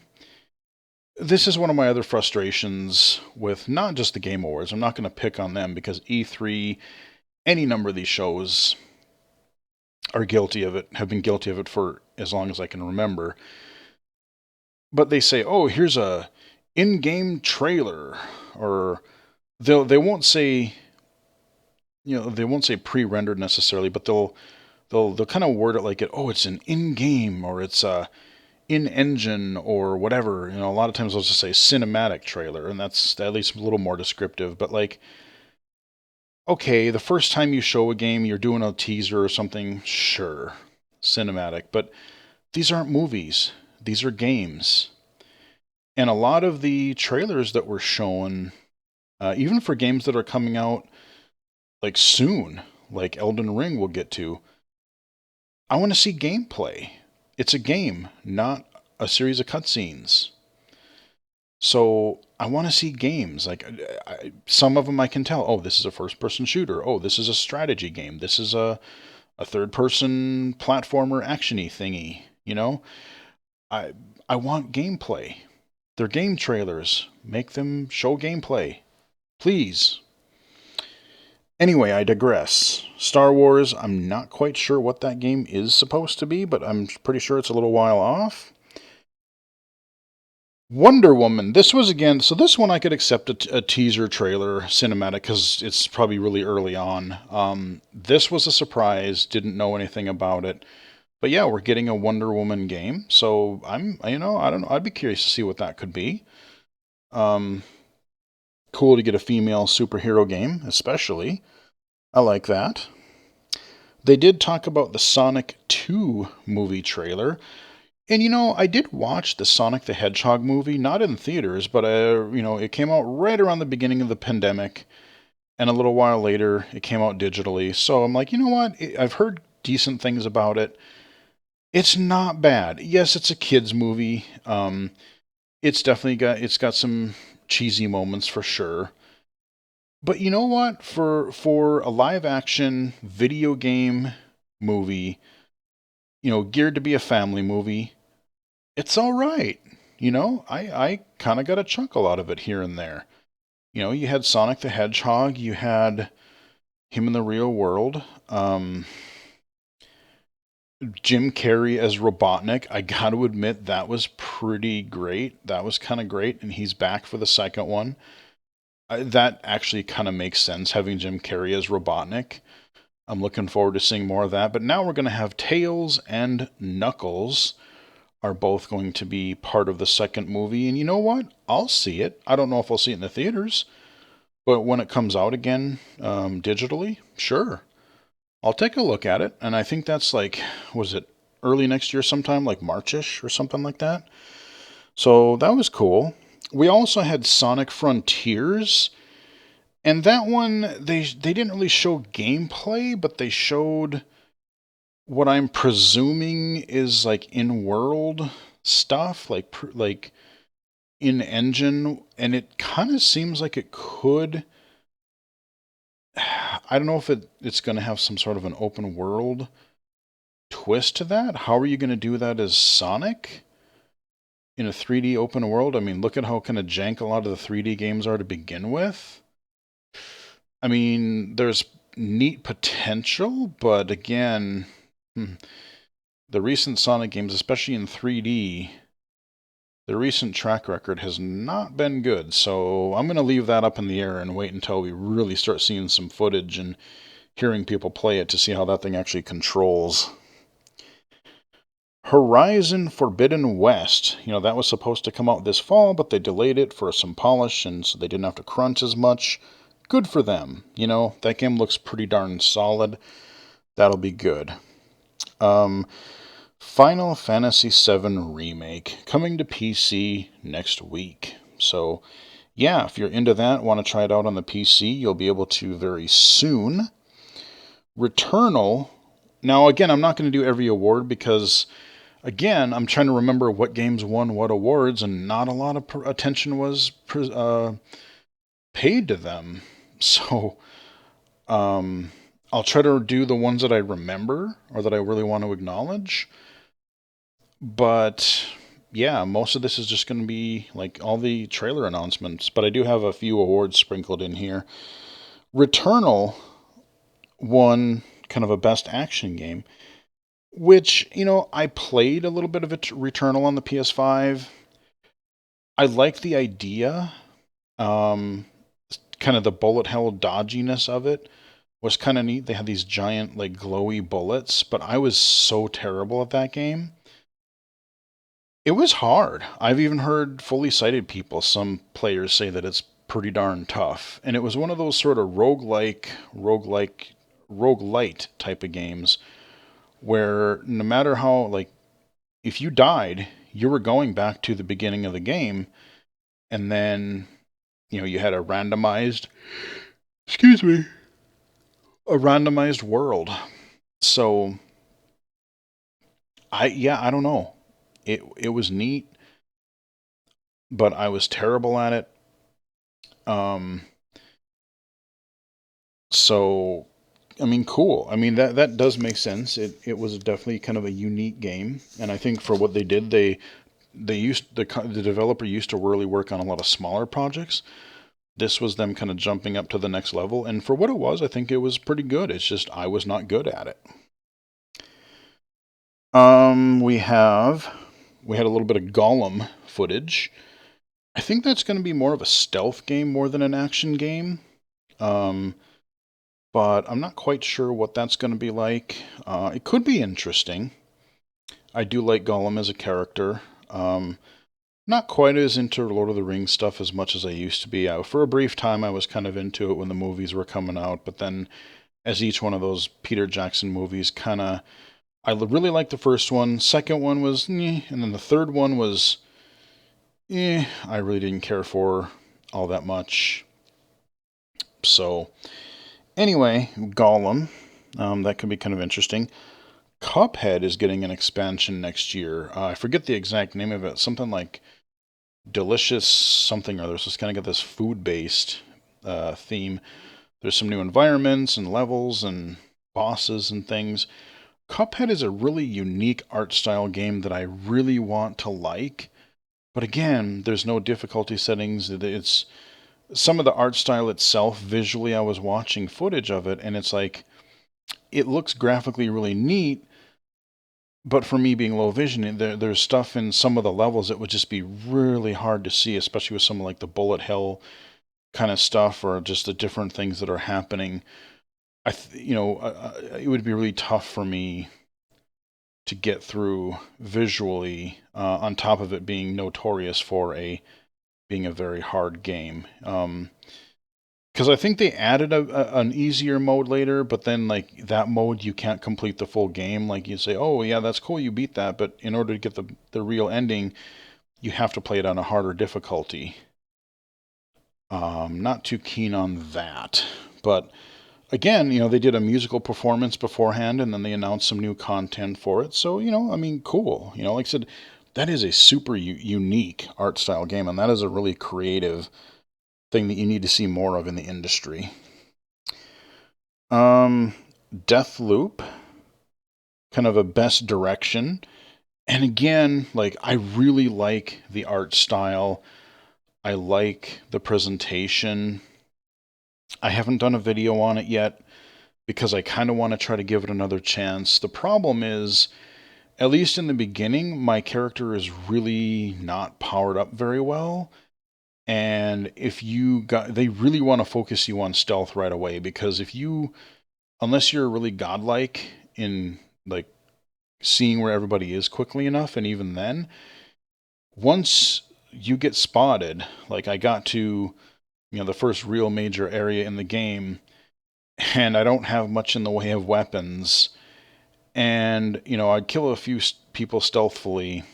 this is one of my other frustrations with not just the Game Awards. I'm not going to pick on them because E3, any number of these shows are guilty of it, have been guilty of it for as long as I can remember. But they say, "Oh, here's a in-game trailer," or they won't say, they won't say pre-rendered necessarily, but they'll kind of word it like it's an in-game or it's a in-engine or whatever. A lot of times they'll just say cinematic trailer, and that's at least a little more descriptive. But like, okay, the first time you show a game, you're doing a teaser or something, sure, cinematic. But these aren't movies; these are games. And a lot of the trailers that were shown, even for games that are coming out like soon, like Elden Ring, we'll get to. I want to see gameplay. It's a game, not a series of cutscenes. So I want to see games. Like some of them, I can tell. Oh, this is a first-person shooter. Oh, this is a strategy game. This is a third-person platformer actiony thingy. I I want gameplay. They're game trailers. Make them show gameplay, please. Anyway, I digress. Star Wars, I'm not quite sure what that game is supposed to be, but I'm pretty sure it's a little while off. Wonder Woman. This was again, so this one I could accept a teaser trailer cinematic because it's probably really early on. This was a surprise, didn't know anything about it. But yeah, we're getting a Wonder Woman game, so I don't know, I'd be curious to see what that could be. Um, cool to get a female superhero game, especially. I like that. They did talk about the Sonic 2 movie trailer. And I did watch the Sonic the Hedgehog movie, not in theaters, but it came out right around the beginning of the pandemic, and a little while later it came out digitally. So I'm like, you know what? I've heard decent things about it. It's not bad. Yes, it's a kids movie. It's got some cheesy moments for sure. But you know what? For a live action video game movie, geared to be a family movie, it's all right. I kind of got a chuckle out of it here and there. You had Sonic the Hedgehog, you had him in the real world, Jim Carrey as Robotnik. I got to admit that was pretty great. That was kind of great, and he's back for the second one. That actually kind of makes sense having Jim Carrey as Robotnik. I'm looking forward to seeing more of that. But now we're going to have Tails and Knuckles are both going to be part of the second movie. And you know what? I'll see it. I don't know if I'll see it in the theaters, but when it comes out again digitally, sure. I'll take a look at it. And I think that's like, was it early next year sometime, like Marchish or something like that? So that was cool. We also had Sonic Frontiers. And that one, they didn't really show gameplay, but they showed what I'm presuming is like in-world stuff, like in-engine, and it kind of seems like it could. I don't know if it's going to have some sort of an open world twist to that. How are you going to do that as Sonic in a 3D open world? I mean, look at how kind of jank a lot of the 3D games are to begin with. I mean, there's neat potential, but again, the recent Sonic games, especially in 3D, the recent track record has not been good. So I'm going to leave that up in the air and wait until we really start seeing some footage and hearing people play it to see how that thing actually controls. Horizon Forbidden West. That was supposed to come out this fall, but they delayed it for some polish, and so they didn't have to crunch as much. Good for them. That game looks pretty darn solid. That'll be good. Final Fantasy VII Remake coming to PC next week. So, yeah, if you're into that, want to try it out on the PC, you'll be able to very soon. Returnal. Now, again, I'm not going to do every award because again, I'm trying to remember what games won what awards, and not a lot of attention was paid to them. So, um, I'll try to do the ones that I remember or that I really want to acknowledge. But yeah, most of this is just going to be like all the trailer announcements. But I do have a few awards sprinkled in here. Returnal won kind of a best action game, which, I played a little bit of it, Returnal on the PS5. I like the idea. Um, Kind of the bullet hell dodginess of it was kind of neat. They had these giant, like, glowy bullets, but I was so terrible at that game. It was hard. I've even heard fully sighted people, some players, say that it's pretty darn tough. And it was one of those sort of roguelite type of games where no matter how, like, if you died, you were going back to the beginning of the game, and then, you had excuse me, a randomized world. So, I don't know. It was neat, but I was terrible at it. Um, so I mean, cool. I mean, that does make sense. It was definitely kind of a unique game, and I think for what they did, they used the developer used to really work on a lot of smaller projects. This was them kind of jumping up to the next level, and for what it was, I think it was pretty good. It's just I was not good at it. We had a little bit of Gollum footage. I think that's going to be more of a stealth game more than an action game. Um, but I'm not quite sure what that's going to be like. It could be interesting. I do like Gollum as a character. Not quite as into Lord of the Rings stuff as much as I used to be. For a brief time, I was kind of into it when the movies were coming out, but then as each one of those Peter Jackson movies kind of, I really liked the first one. Second one was, and then the third one was, I really didn't care for all that much. So anyway, Gollum, that could be kind of interesting. Cuphead is getting an expansion next year. I forget the exact name of it. Something like Delicious something or other. So it's kind of got this food-based theme. There's some new environments and levels and bosses and things. Cuphead is a really unique art style game that I really want to like. But again, there's no difficulty settings. It's some of the art style itself, visually, I was watching footage of it, and it's like, it looks graphically really neat, but for me being low vision, there's stuff in some of the levels that would just be really hard to see, especially with some of like the bullet hell kind of stuff or just the different things that are happening. It would be really tough for me to get through visually, on top of it being notorious for being a very hard game. Because I think they added an easier mode later, but then like that mode you can't complete the full game. Like you say, oh yeah, that's cool, you beat that, but in order to get the real ending, you have to play it on a harder difficulty. Not too keen on that, but again, they did a musical performance beforehand, and then they announced some new content for it. So I mean, cool. Like I said, that is a super unique art style game, and that is a really creative thing that you need to see more of in the industry. Um, Deathloop, kind of a best direction. And again, like I really like the art style. I like the presentation. I haven't done a video on it yet because I kind of want to try to give it another chance. The problem is, at least in the beginning, my character is really not powered up very well. And they really want to focus you on stealth right away, because unless you're really godlike in like seeing where everybody is quickly enough, and even then, once you get spotted, like I got to, the first real major area in the game, and I don't have much in the way of weapons, and I'd kill a few people stealthily,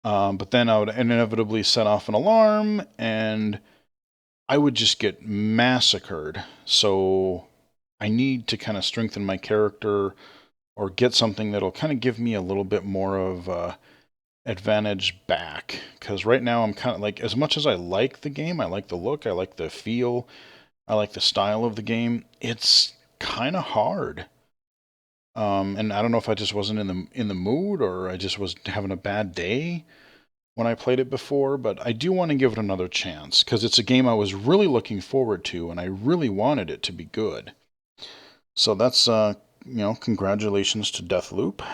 but then I would inevitably set off an alarm, and I would just get massacred. So I need to kind of strengthen my character or get something that'll kind of give me a little bit more of advantage back. Because right now I'm kind of like, as much as I like the game, I like the look, I like the feel, I like the style of the game, it's kind of hard. And I don't know if I just wasn't in the mood or I just was having a bad day when I played it before, but I do want to give it another chance because it's a game I was really looking forward to and I really wanted it to be good. So that's congratulations to Deathloop.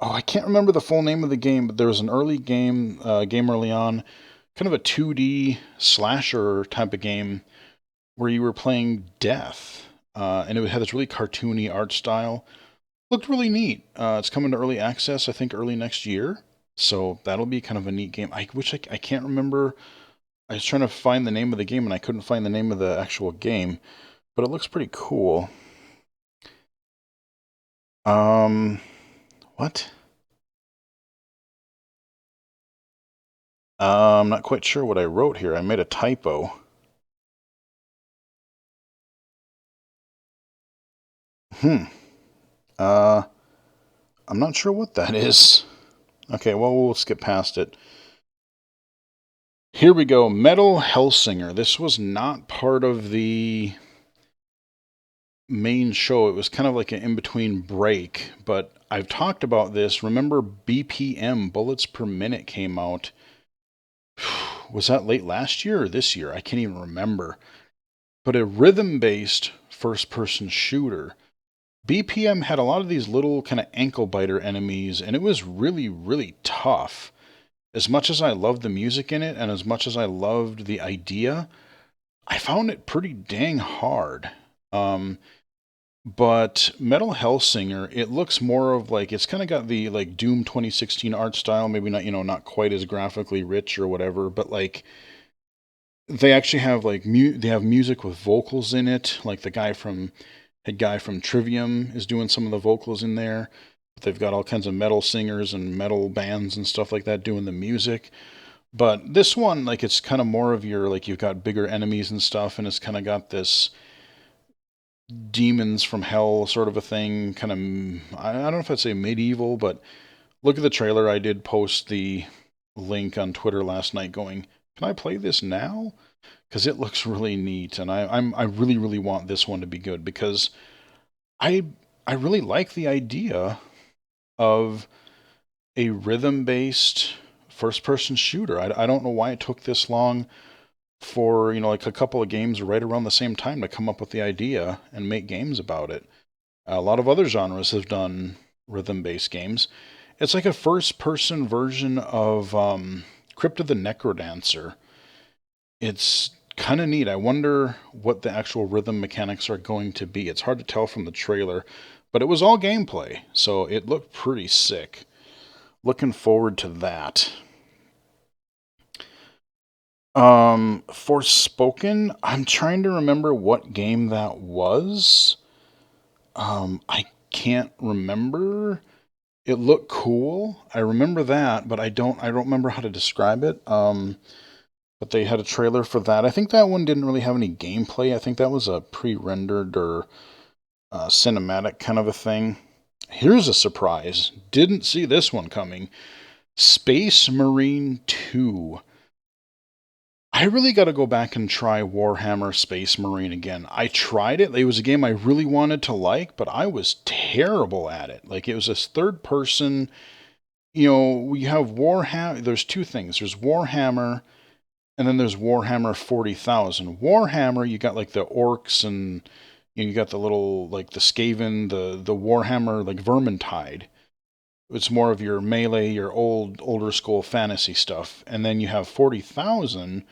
Oh, I can't remember the full name of the game, but there was an early game early on, kind of a 2D slasher type of game where you were playing death, and it had this really cartoony art style. Looked really neat. It's coming to early access, I think, early next year. So that'll be kind of a neat game. I wish I can't remember. I was trying to find the name of the game and I couldn't find the name of the actual game, but it looks pretty cool. What? I'm not quite sure what I wrote here. I made a typo. Hmm. Uh, I'm not sure what that is. Okay, well, we'll skip past it. Here we go. Metal Hellsinger. This was not part of the main show. It was kind of like an in-between break, but I've talked about this. Remember BPM, Bullets Per Minute, came out. Was that late last year or this year? I can't even remember. But a rhythm-based first-person shooter. BPM had a lot of these little kind of ankle biter enemies, and it was really, really tough. As much as I loved the music in it, and as much as I loved the idea, I found it pretty dang hard. Um, but Metal Hellsinger, it looks more of like it's kind of got the like Doom 2016 art style, maybe not, not quite as graphically rich or whatever, but like they actually have like they have music with vocals in it, like the guy from Trivium is doing some of the vocals in there. They've got all kinds of metal singers and metal bands and stuff like that doing the music. But this one, like, it's kind of more of your, like, you've got bigger enemies and stuff, and it's kind of got this demons from hell sort of a thing. Kind of, I don't know if I'd say medieval, but look at the trailer. I did post the link on Twitter last night going, can I play this now? Because it looks really neat, and I really, really want this one to be good because I I really like the idea of a rhythm-based first-person shooter. I don't know why it took this long for, like a couple of games right around the same time to come up with the idea and make games about it. A lot of other genres have done rhythm-based games. It's like a first-person version of Crypt of the Necrodancer. It's kind of neat. I wonder what the actual rhythm mechanics are going to be. It's hard to tell from the trailer, but it was all gameplay, so it looked pretty sick. Looking forward to that. Forspoken, I'm trying to remember what game that was. I can't remember. It looked cool. I remember that, but I don't remember how to describe it. But they had a trailer for that. I think that one didn't really have any gameplay. I think that was a pre-rendered or cinematic kind of a thing. Here's a surprise. Didn't see this one coming. Space Marine 2. I really got to go back and try Warhammer Space Marine again. I tried it. It was a game I really wanted to like, but I was terrible at it. Like, it was this third person. We have Warhammer. There's two things. There's Warhammer, and then there's Warhammer 40,000. Warhammer, you got like the orcs and you got the little, like the Skaven, the Warhammer, like Vermintide. It's more of your melee, your older school fantasy stuff. And then you have 40,000,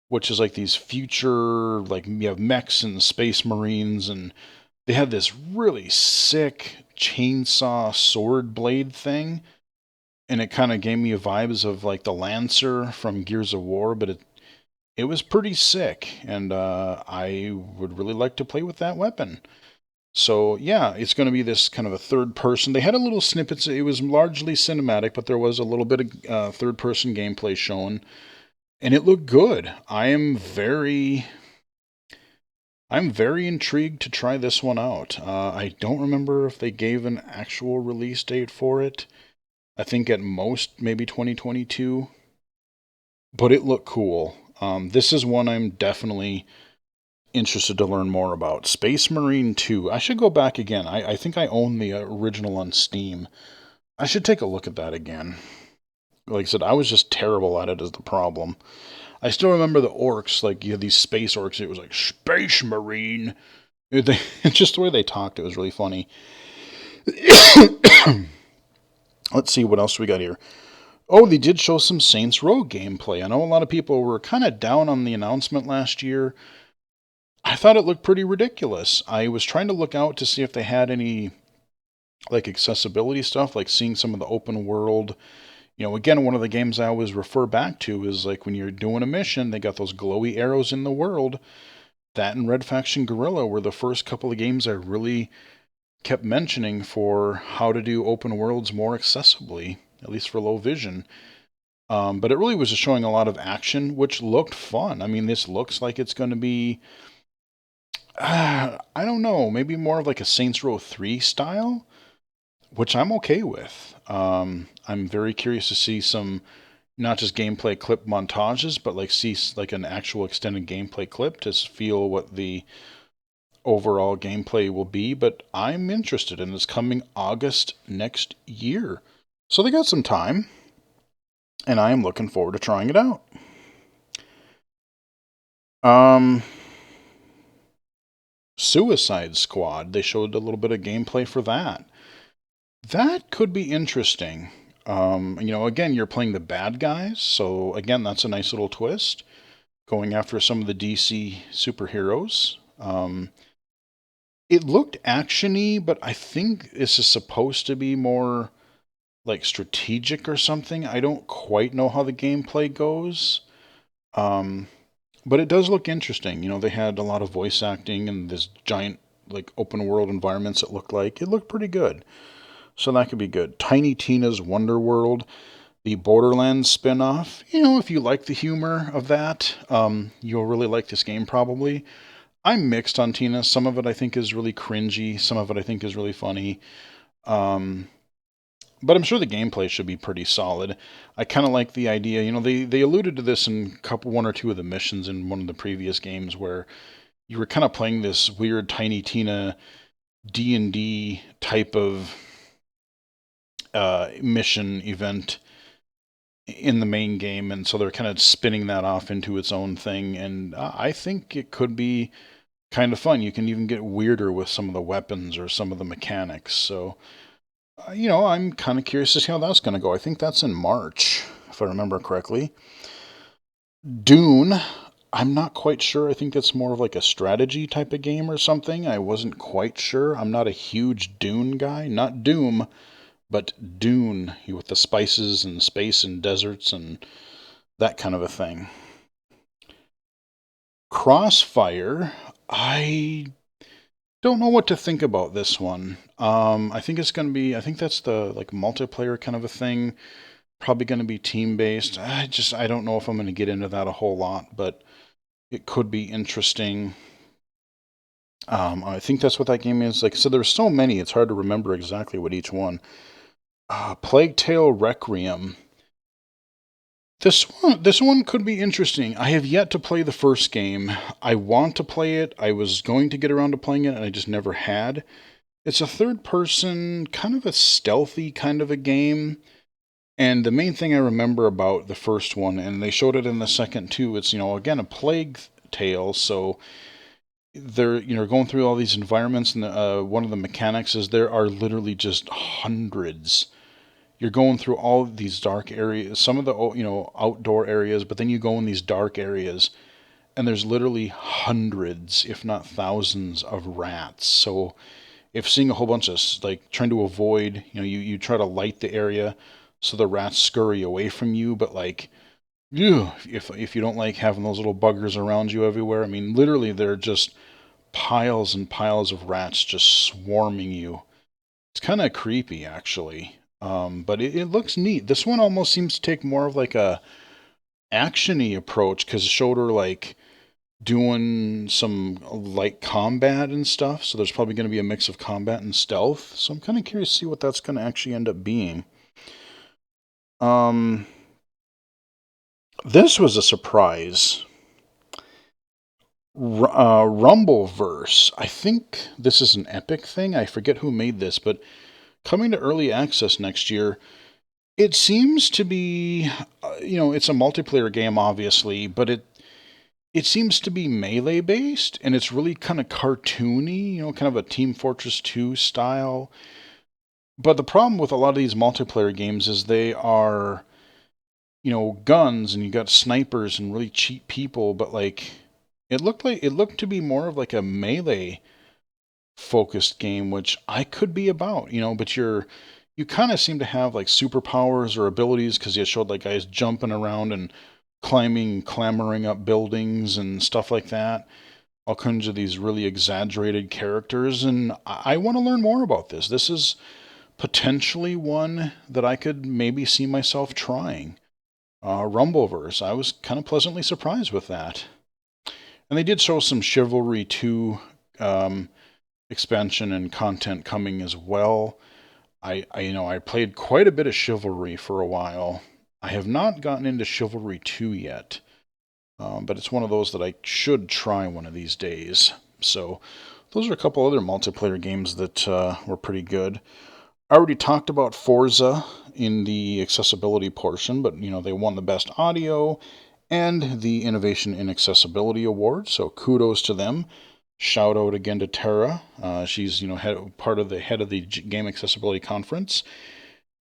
which is like these future, like you have mechs and space marines, and they had this really sick chainsaw sword blade thing, and it kind of gave me vibes of like the Lancer from Gears of War, but it was pretty sick, and I would really like to play with that weapon. So yeah, it's going to be this kind of a third person. They had a little snippets. It was largely cinematic, but there was a little bit of third person gameplay shown, and it looked good. I'm very intrigued to try this one out. I don't remember if they gave an actual release date for it. I think at most maybe 2022, but it looked cool. This is one I'm definitely interested to learn more about. Space Marine 2. I should go back again. I think I own the original on Steam. I should take a look at that again. Like I said, I was just terrible at it as the problem. I still remember the orcs, like you had these space orcs, it was like Space Marine. Just the way they talked, it was really funny. Let's see what else we got here. Oh, they did show some Saints Row gameplay. I know a lot of people were kind of down on the announcement last year. I thought it looked pretty ridiculous. I was trying to look out to see if they had any like accessibility stuff, like seeing some of the open world. Again, one of the games I always refer back to is like when you're doing a mission, they got those glowy arrows in the world. That and Red Faction Guerrilla were the first couple of games I really kept mentioning for how to do open worlds more accessibly, at least for low vision. But it really was just showing a lot of action, which looked fun. I mean, this looks like it's going to be, I don't know, maybe more of like a Saints Row 3 style, which I'm okay with. I'm very curious to see some, not just gameplay clip montages, but like see like an actual extended gameplay clip to feel what the overall gameplay will be. But I'm interested in this coming August next year. So they got some time, and I am looking forward to trying it out. Suicide Squad, they showed a little bit of gameplay for that. That could be interesting. Again, you're playing the bad guys, so again, that's a nice little twist. Going after some of the DC superheroes. It looked actiony, but I think this is supposed to be more like strategic or something. I don't quite know how the gameplay goes. But it does look interesting. They had a lot of voice acting and this giant like open world environments it looked pretty good. So that could be good. Tiny Tina's Wonder World, the Borderlands spin-off. If you like the humor of that, you'll really like this game probably. I'm mixed on Tina. Some of it I think is really cringy. Some of it I think is really funny. But I'm sure the gameplay should be pretty solid. I kind of like the idea. They alluded to this in one or two of the missions in one of the previous games where you were kind of playing this weird Tiny Tina D&D type of mission event in the main game, and so they're kind of spinning that off into its own thing, and I think it could be kind of fun. You can even get weirder with some of the weapons or some of the mechanics, so I'm kind of curious to see how that's going to go. I think that's in March, if I remember correctly. Dune, I'm not quite sure. I think that's more of like a strategy type of game or something. I wasn't quite sure. I'm not a huge Dune guy, not Doom, but Dune with the spices and space and deserts and that kind of a thing. Crossfire, I don't know what to think about this one. I think it's going to be, I think that's the like multiplayer kind of a thing. Probably going to be team based. I don't know if I'm going to get into that a whole lot, but it could be interesting. I think that's what that game is. Like I said, there's so many, it's hard to remember exactly what each one. Plague Tale Requiem. This one could be interesting. I have yet to play the first game. I want to play it. I was going to get around to playing it, and I just never had. It's a third person, kind of a stealthy kind of a game. And the main thing I remember about the first one, and they showed it in the second too, it's, again, a plague tale. So they're, going through all these environments, and one of the mechanics is there are literally just hundreds. You're going through all these dark areas, some of the, outdoor areas, but then you go in these dark areas, and there's literally hundreds, if not thousands, of rats. So if seeing a whole bunch of like trying to avoid, you try to light the area so the rats scurry away from you, but like, ew, if you don't like having those little buggers around you everywhere, I mean, literally they're just piles and piles of rats just swarming you. It's kind of creepy, actually. But it looks neat. This one almost seems to take more of like a actiony approach because it showed her like doing some light combat and stuff. So there's probably going to be a mix of combat and stealth. So I'm kind of curious to see what that's going to actually end up being. Um, this was a surprise. Rumbleverse. I think this is an Epic thing. I forget who made this, but coming to early access next year. It seems to be, it's a multiplayer game, obviously, but it seems to be melee based, and it's really kind of cartoony, kind of a Team Fortress 2 style. But the problem with a lot of these multiplayer games is they are, guns, and you got snipers and really cheap people, but like it looked to be more of like a melee focused game, which I could be about, but you kind of seem to have like superpowers or abilities because you showed like guys jumping around and climbing, clambering up buildings and stuff like that. All kinds of these really exaggerated characters, and I want to learn more about this. This is potentially one that I could maybe see myself trying. Rumbleverse. I was kind of pleasantly surprised with that. And they did show some Chivalry 2 um, expansion and content coming as well. I played quite a bit of Chivalry for a while. I have not gotten into Chivalry 2 yet, but it's one of those that I should try one of these days. So those are a couple other multiplayer games that were pretty good. I already talked about Forza in the accessibility portion, but they won the best audio and the Innovation in Accessibility Award, so kudos to them. Shout out again to Tara. She's part of the head of the Game Accessibility Conference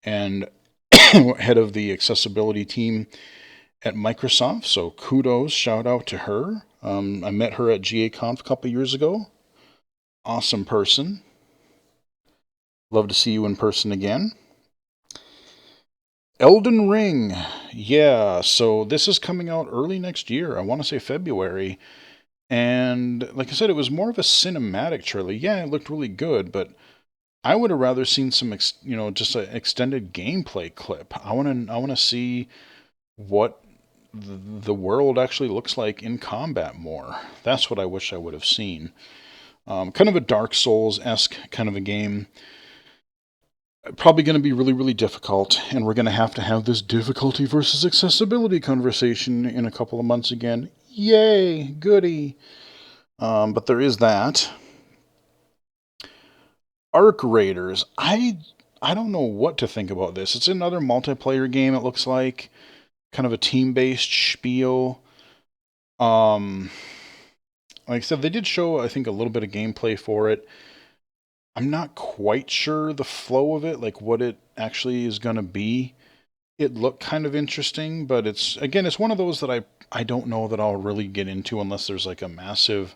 and head of the accessibility team at Microsoft. So kudos, shout out to her. I met her at GAConf a couple years ago. Awesome person. Love to see you in person again. Elden Ring. Yeah, so this is coming out early next year. I want to say February. And like I said, it was more of a cinematic trailer. Yeah, it looked really good, but I would have rather seen some, just an extended gameplay clip. I want to see what the world actually looks like in combat more. That's what I wish I would have seen. Kind of a Dark Souls-esque kind of a game. Probably going to be really, really difficult, and we're going to have this difficulty versus accessibility conversation in a couple of months again. Yay, goody. But there is that. Arc Raiders. I don't know what to think about this. It's another multiplayer game, it looks like. Kind of a team-based spiel. Like I said, they did show, I think, a little bit of gameplay for it. I'm not quite sure the flow of it, like what it actually is going to be. It looked kind of interesting, but it's one of those that I don't know that I'll really get into unless there's like a massive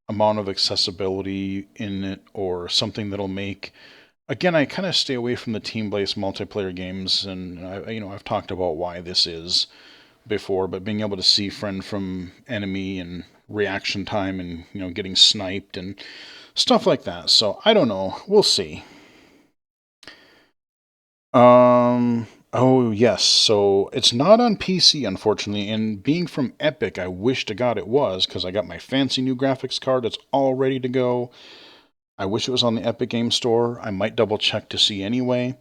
amount of accessibility in it or something that'll make. Again, I kind of stay away from the team-based multiplayer games, and I've talked about why this is before, but being able to see friend from enemy and reaction time and getting sniped and stuff like that. So I don't know. We'll see. Oh yes. So it's not on PC, unfortunately. And being from Epic, I wish to God it was, because I got my fancy new graphics card that's all ready to go. I wish it was on the Epic Game Store. I might double check to see anyway.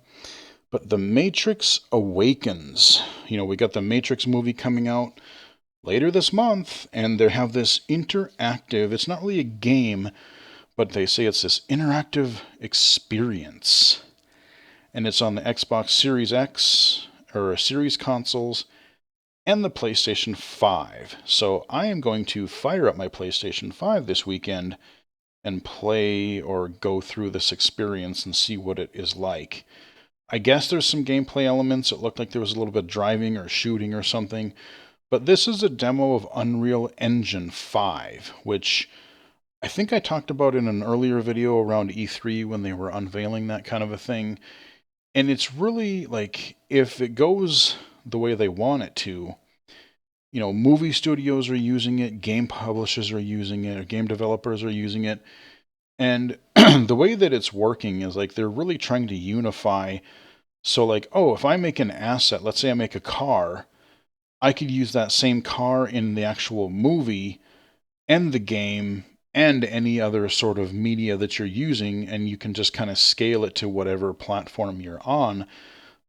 But The Matrix Awakens. We got the Matrix movie coming out later this month, and they have this interactive, it's not really a game, but they say it's this interactive experience. And it's on the Xbox Series X, or Series consoles, and the PlayStation 5. So I am going to fire up my PlayStation 5 this weekend and play or go through this experience and see what it is like. I guess there's some gameplay elements. It looked like there was a little bit of driving or shooting or something. But this is a demo of Unreal Engine 5, which I think I talked about in an earlier video around E3 when they were unveiling that kind of a thing. And it's really like, if it goes the way they want it to, movie studios are using it, game publishers are using it, or game developers are using it. And the way that it's working is like they're really trying to unify. So like, oh, if I make an asset, let's say I make a car, I could use that same car in the actual movie end the game and any other sort of media that you're using, and you can just kind of scale it to whatever platform you're on.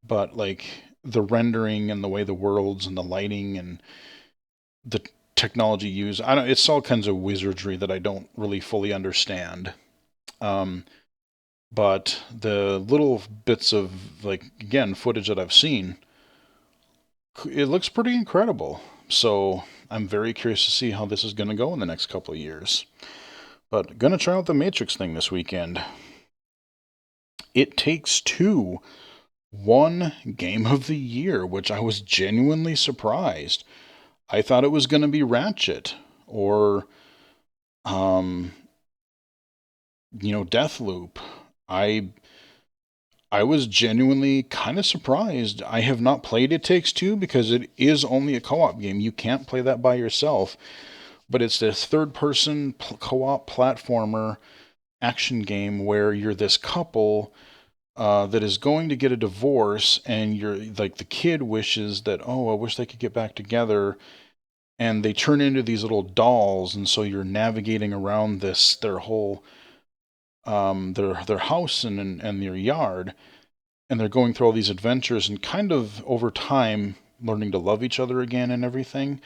But like the rendering and the way the worlds and the lighting and the technology used, I don't. It's all kinds of wizardry that I don't really fully understand. Um, but the little bits of like again footage that I've seen, it looks pretty incredible. So I'm very curious to see how this is going to go in the next couple of years. But gonna try out the Matrix thing this weekend. It Takes Two won Game of the Year, which I was genuinely surprised. I thought it was going to be Ratchet or, um, Deathloop. I I was genuinely kind of surprised. I have not played It Takes Two because it is only a co-op game. You can't play that by yourself. But it's this third-person co-op platformer action game where you're this couple that is going to get a divorce, and you're like the kid wishes that, oh, I wish they could get back together, and they turn into these little dolls, and so you're navigating around this their whole their house and their yard, and they're going through all these adventures and kind of over time learning to love each other again and everything,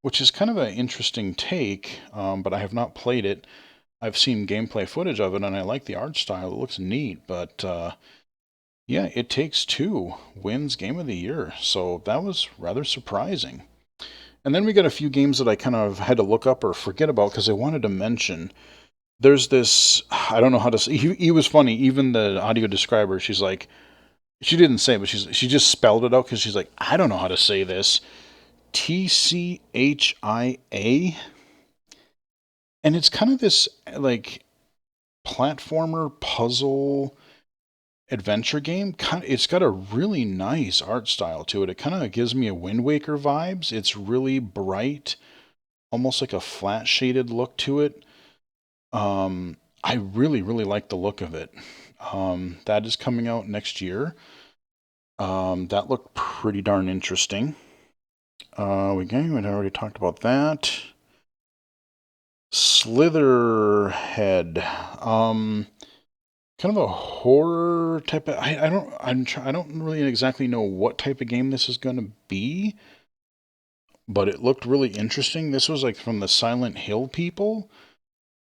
which is kind of an interesting take. But I have not played it. I've seen gameplay footage of it, and I like the art style. It looks neat, but yeah, It Takes Two wins Game of the Year, so that was rather surprising. And then we got a few games that I kind of had to look up or forget about because I wanted to mention. There's this, I don't know how to say, he was funny. Even the audio describer, she's like, she didn't say it, but she just spelled it out because she's like, I don't know how to say this. TCHIA. And it's kind of this like platformer puzzle adventure game. It's got a really nice art style to it. It kind of gives me a Wind Waker vibes. It's really bright, almost like a flat shaded look to it. I really, really like the look of it. That is coming out next year. That looked pretty darn interesting. We already talked about that. Slitherhead. Kind of a horror type of. I don't really exactly know what type of game this is going to be, but it looked really interesting. This was like from the Silent Hill people,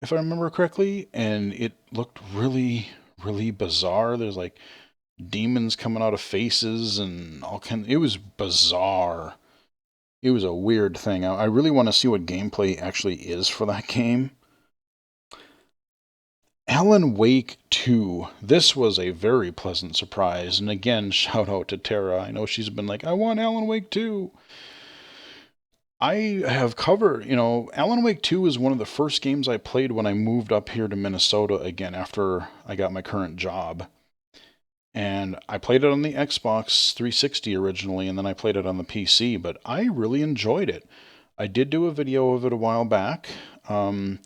if I remember correctly, and it looked really, really bizarre. There's like demons coming out of faces and all kind. It was bizarre. It was a weird thing. I really want to see what gameplay actually is for that game. Alan Wake 2. This was a very pleasant surprise. And again, shout out to Tara. I know she's been like, I want Alan Wake 2. I have covered, Alan Wake 2 is one of the first games I played when I moved up here to Minnesota again after I got my current job. And I played it on the Xbox 360 originally, and then I played it on the PC, but I really enjoyed it. I did do a video of it a while back, and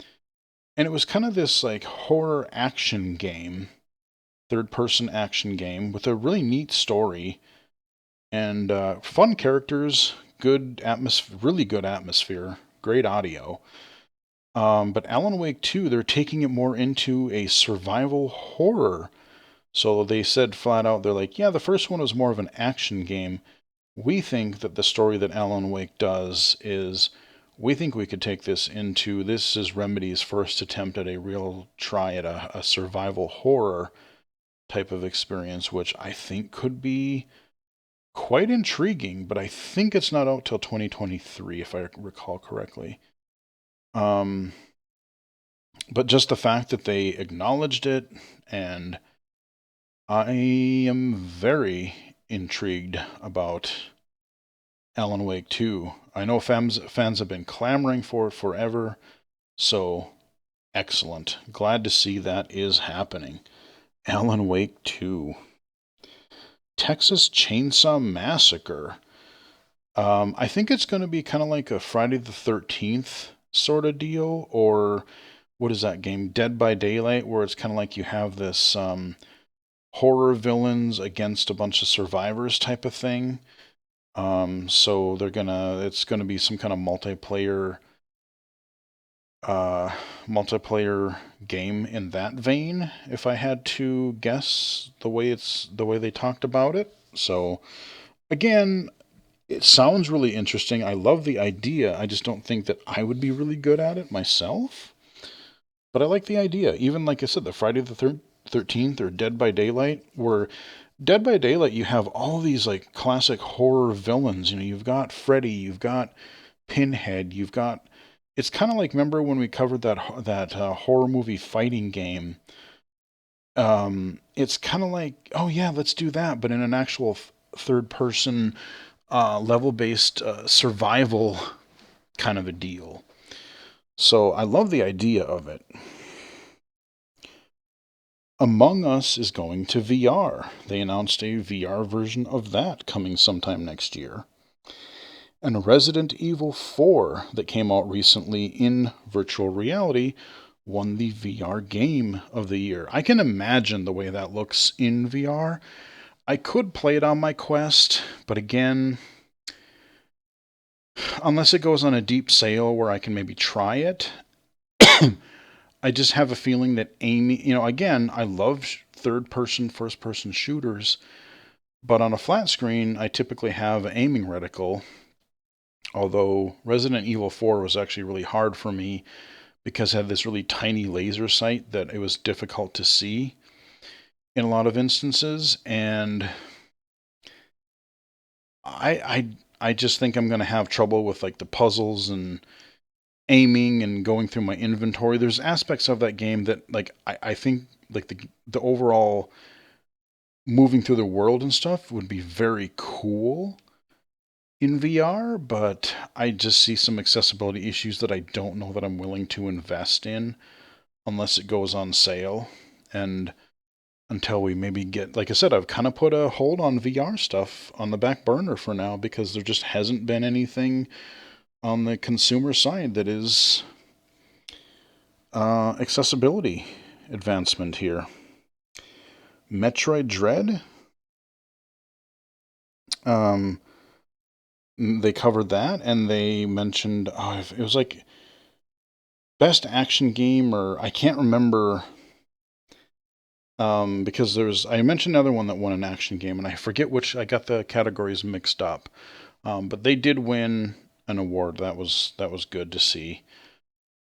it was kind of this like horror action game, third person action game with a really neat story and fun characters, good atmosphere, really good atmosphere, great audio. But Alan Wake 2, they're taking it more into a survival horror. So they said flat out, they're like, yeah, the first one was more of an action game. We think that the story that Alan Wake does is, we think we could take this into, this is Remedy's first attempt at a real try at a survival horror type of experience, which I think could be quite intriguing, but I think it's not out till 2023, if I recall correctly. Um, but just the fact that they acknowledged it, and I am very intrigued about Alan Wake 2. I know fans have been clamoring for it forever, so excellent. Glad to see that is happening. Alan Wake 2. Texas Chainsaw Massacre. I think it's going to be kind of like a Friday the 13th sort of deal, or what is that game? Dead by Daylight, where it's kind of like you have this horror villains against a bunch of survivors type of thing. So it's gonna be some kind of multiplayer uh, multiplayer game in that vein, if I had to guess the way they talked about it. So again, it sounds really interesting. I love the idea. I just don't think that I would be really good at it myself. But I like the idea. Even like I said, the Friday the 13th or Dead by Daylight, where Dead by Daylight, you have all these like classic horror villains. You know, you've got Freddy, you've got Pinhead, you've got. It's kind of like, remember when we covered that horror movie fighting game? It's kind of like, oh yeah, let's do that, but in an actual third person level based survival kind of a deal. So I love the idea of it. Among Us is going to VR. They announced a VR version of that coming sometime next year. And Resident Evil 4, that came out recently in virtual reality, won the VR Game of the Year. I can imagine the way that looks in VR. I could play it on my Quest, but again, unless it goes on a deep sale where I can maybe try it, I just have a feeling that aiming, again, I love third person, first person shooters, but on a flat screen, I typically have an aiming reticle. Although Resident Evil 4 was actually really hard for me because it had this really tiny laser sight that it was difficult to see in a lot of instances. And I just think I'm going to have trouble with like the puzzles and aiming and going through my inventory. There's aspects of that game that like I think like the overall moving through the world and stuff would be very cool in VR, but I just see some accessibility issues that I don't know that I'm willing to invest in unless it goes on sale. And until we maybe get, like I said, I've kind of put a hold on VR stuff on the back burner for now because there just hasn't been anything on the consumer side that is accessibility advancement here. Metroid Dread, um, they covered that and they mentioned it was like best action game, or I can't remember, because I mentioned another one that won an action game and I forget which. I got the categories mixed up, but they did win an award. That was good to see.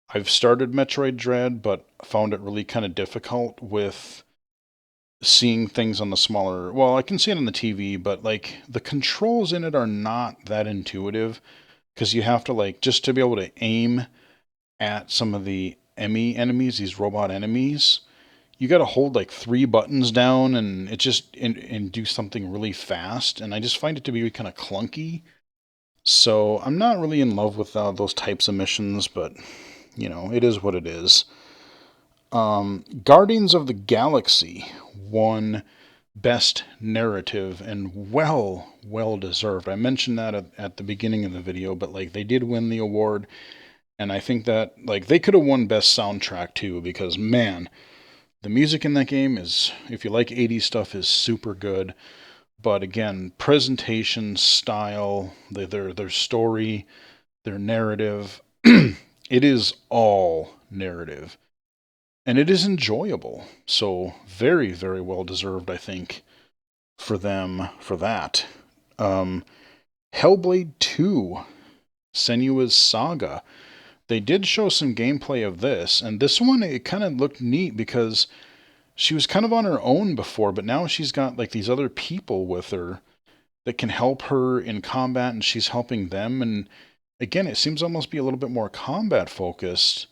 I've started Metroid Dread, but found it really kind of difficult with seeing things on the smaller. Well, I can see it on the TV, but like the controls in it are not that intuitive because you have to like just to be able to aim at some of the Emmy enemies, these robot enemies. You got to hold like three buttons down and it just and do something really fast, and I just find it to be kind of clunky. So I'm not really in love with those types of missions, but it is what it is. Guardians of the Galaxy won Best Narrative, and well deserved. I mentioned that at the beginning of the video, but like they did win the award, and I think that like they could have won Best Soundtrack too, because man, the music in that game is, if you like 80s stuff, is super good. But again, presentation style, their story, their narrative, it is all narrative. And it is enjoyable. So very, very well deserved, I think, for them for that. Um, Hellblade 2, Senua's Saga. They did show some gameplay of this, and this one, it kind of looked neat because she was kind of on her own before, but now she's got like these other people with her that can help her in combat, and she's helping them. And again, it seems almost be a little bit more combat focused,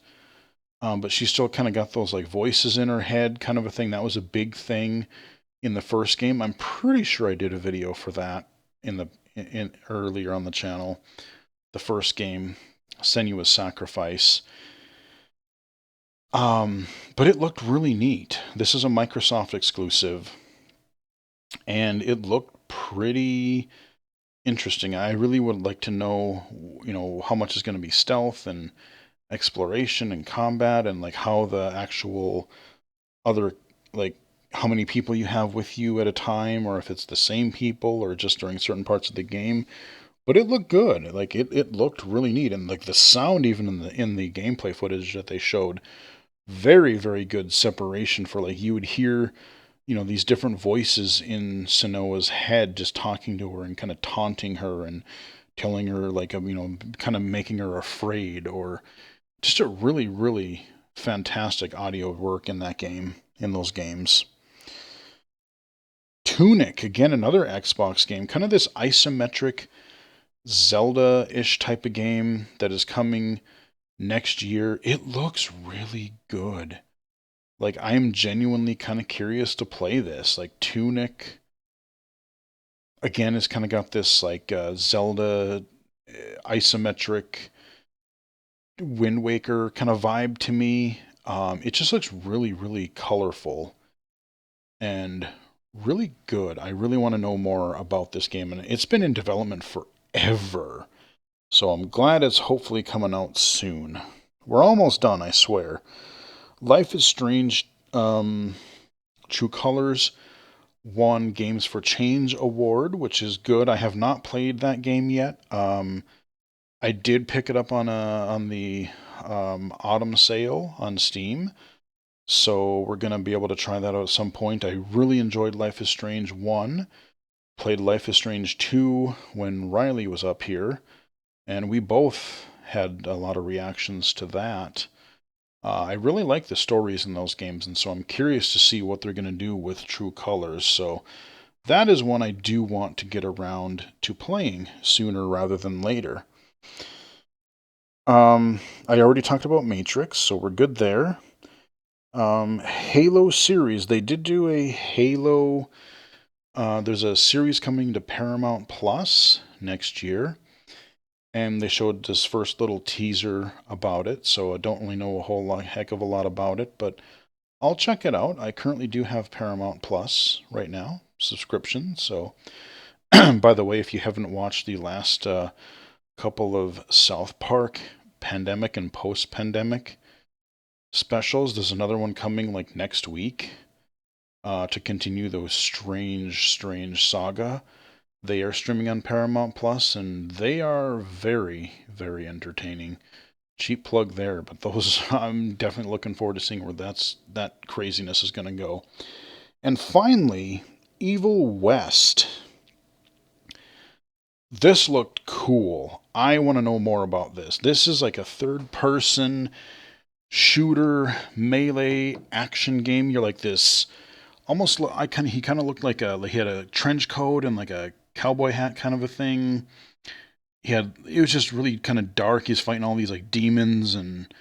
but she's still kind of got those like voices in her head, kind of a thing. That was a big thing in the first game. I'm pretty sure I did a video for that in earlier on the channel. The first game, Senua's Sacrifice. But it looked really neat. This is a Microsoft exclusive, and it looked pretty interesting. I really would like to know, how much is going to be stealth and exploration and combat, and like how the actual other, like how many people you have with you at a time, or if it's the same people or just during certain parts of the game. but it looked good. Like it looked really neat, and like the sound even in the gameplay footage that they showed, very very good separation for like you would hear these different voices in Sanoa's head just talking to her and kind of taunting her and telling her like kind of making her afraid, or just a really really fantastic audio work in that game, in those games. Tunic, again another Xbox game, kind of this isometric Zelda-ish type of game that is coming next year. It looks really good. Like I am genuinely kind of curious to play this. Like Tunic again has kind of got this like Zelda isometric Wind Waker kind of vibe to me. It just looks really, really colorful and really good. I really want to know more about this game, and it's been in development forever. So I'm glad it's hopefully coming out soon. We're almost done, I swear. Life is Strange, True Colors won Games for Change award, which is good. I have not played that game yet. I did pick it up on the autumn sale on Steam, so we're gonna be able to try that out at some point. I really enjoyed Life is Strange 1. Played Life is Strange 2 when Riley was up here, and we both had a lot of reactions to that. I really like the stories in those games, and so I'm curious to see what they're going to do with True Colors. So that is one I do want to get around to playing sooner rather than later. I already talked about Matrix, so we're good there. Halo series. They did do a Halo. There's a series coming to Paramount Plus next year, and they showed this first little teaser about it. So I don't really know a whole heck of a lot about it, but I'll check it out. I currently do have Paramount Plus right now subscription. So, by the way, if you haven't watched the last couple of South Park pandemic and post pandemic specials, there's another one coming like next week to continue those strange saga. They are streaming on Paramount Plus, and they are very, very entertaining. Cheap plug there, but those I'm definitely looking forward to seeing where that craziness is going to go. And finally, Evil West. This looked cool. I want to know more about this. This is like a third-person shooter melee action game. You're like this almost. He kind of looked like he had a trench coat and like a cowboy hat kind of a thing. It was just really kind of dark. He's fighting all these like demons and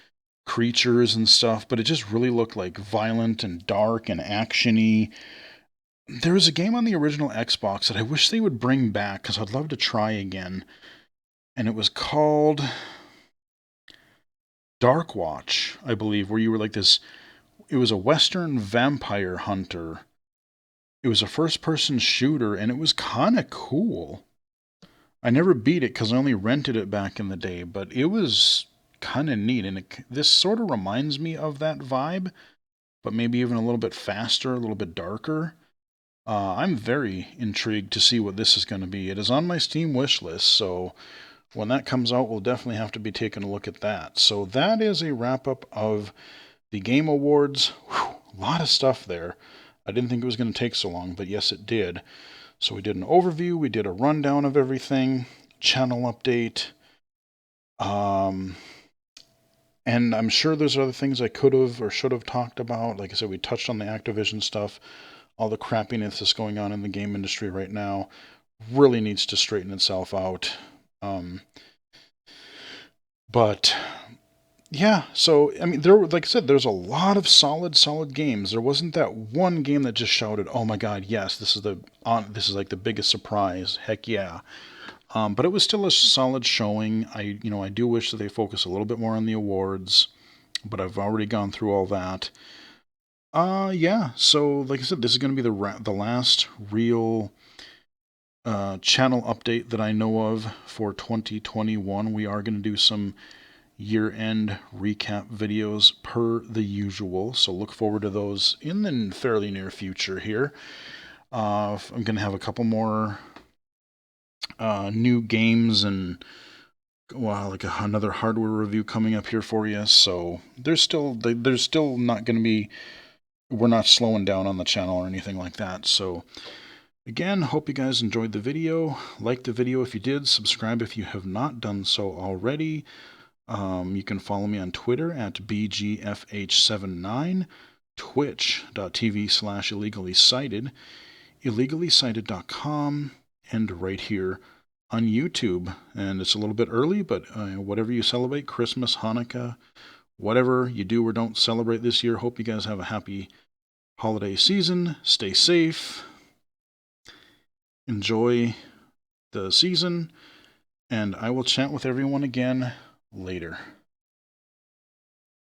creatures and stuff, but it just really looked like violent and dark and actiony. There was a game on the original Xbox that I wish they would bring back because I'd love to try again, and it was called Dark Watch, I believe, where you were like this. It was a Western vampire hunter. It was a first-person shooter, and it was kind of cool. I never beat it because I only rented it back in the day, but it was kind of neat, and this sort of reminds me of that vibe, but maybe even a little bit faster, a little bit darker. I'm very intrigued to see what this is going to be. It is on my Steam wish list, so when that comes out, we'll definitely have to be taking a look at that. So that is a wrap up of the Game Awards. Whew, a lot of stuff there. I didn't think it was going to take so long, but yes, it did. So we did an overview, we did a rundown of everything, channel update, and I'm sure there's other things I could have or should have talked about. Like I said, we touched on the Activision stuff. All the crappiness that's going on in the game industry right now really needs to straighten itself out. But yeah, so I mean, like I said, there's a lot of solid games. There wasn't that one game that just shouted, "Oh my God, yes, this is like the biggest surprise." Heck yeah! But it was still a solid showing. I do wish that they focus a little bit more on the awards, but I've already gone through all that. Yeah. So, like I said, this is going to be the last real channel update that I know of for 2021. We are going to do some year-end recap videos per the usual, so look forward to those in the fairly near future here. I'm going to have a couple more new games and well, like another hardware review coming up here for you. So there's still not going to be, we're not slowing down on the channel or anything like that. So again, hope you guys enjoyed the video. Like the video if you did. Subscribe if you have not done so already. You can follow me on Twitter at BGFH79, twitch.tv/illegally-cited, illegally-cited.com, and right here on YouTube. And it's a little bit early, but whatever you celebrate, Christmas, Hanukkah, whatever you do or don't celebrate this year, hope you guys have a happy holiday season. Stay safe. Enjoy the season. And I will chat with everyone again later.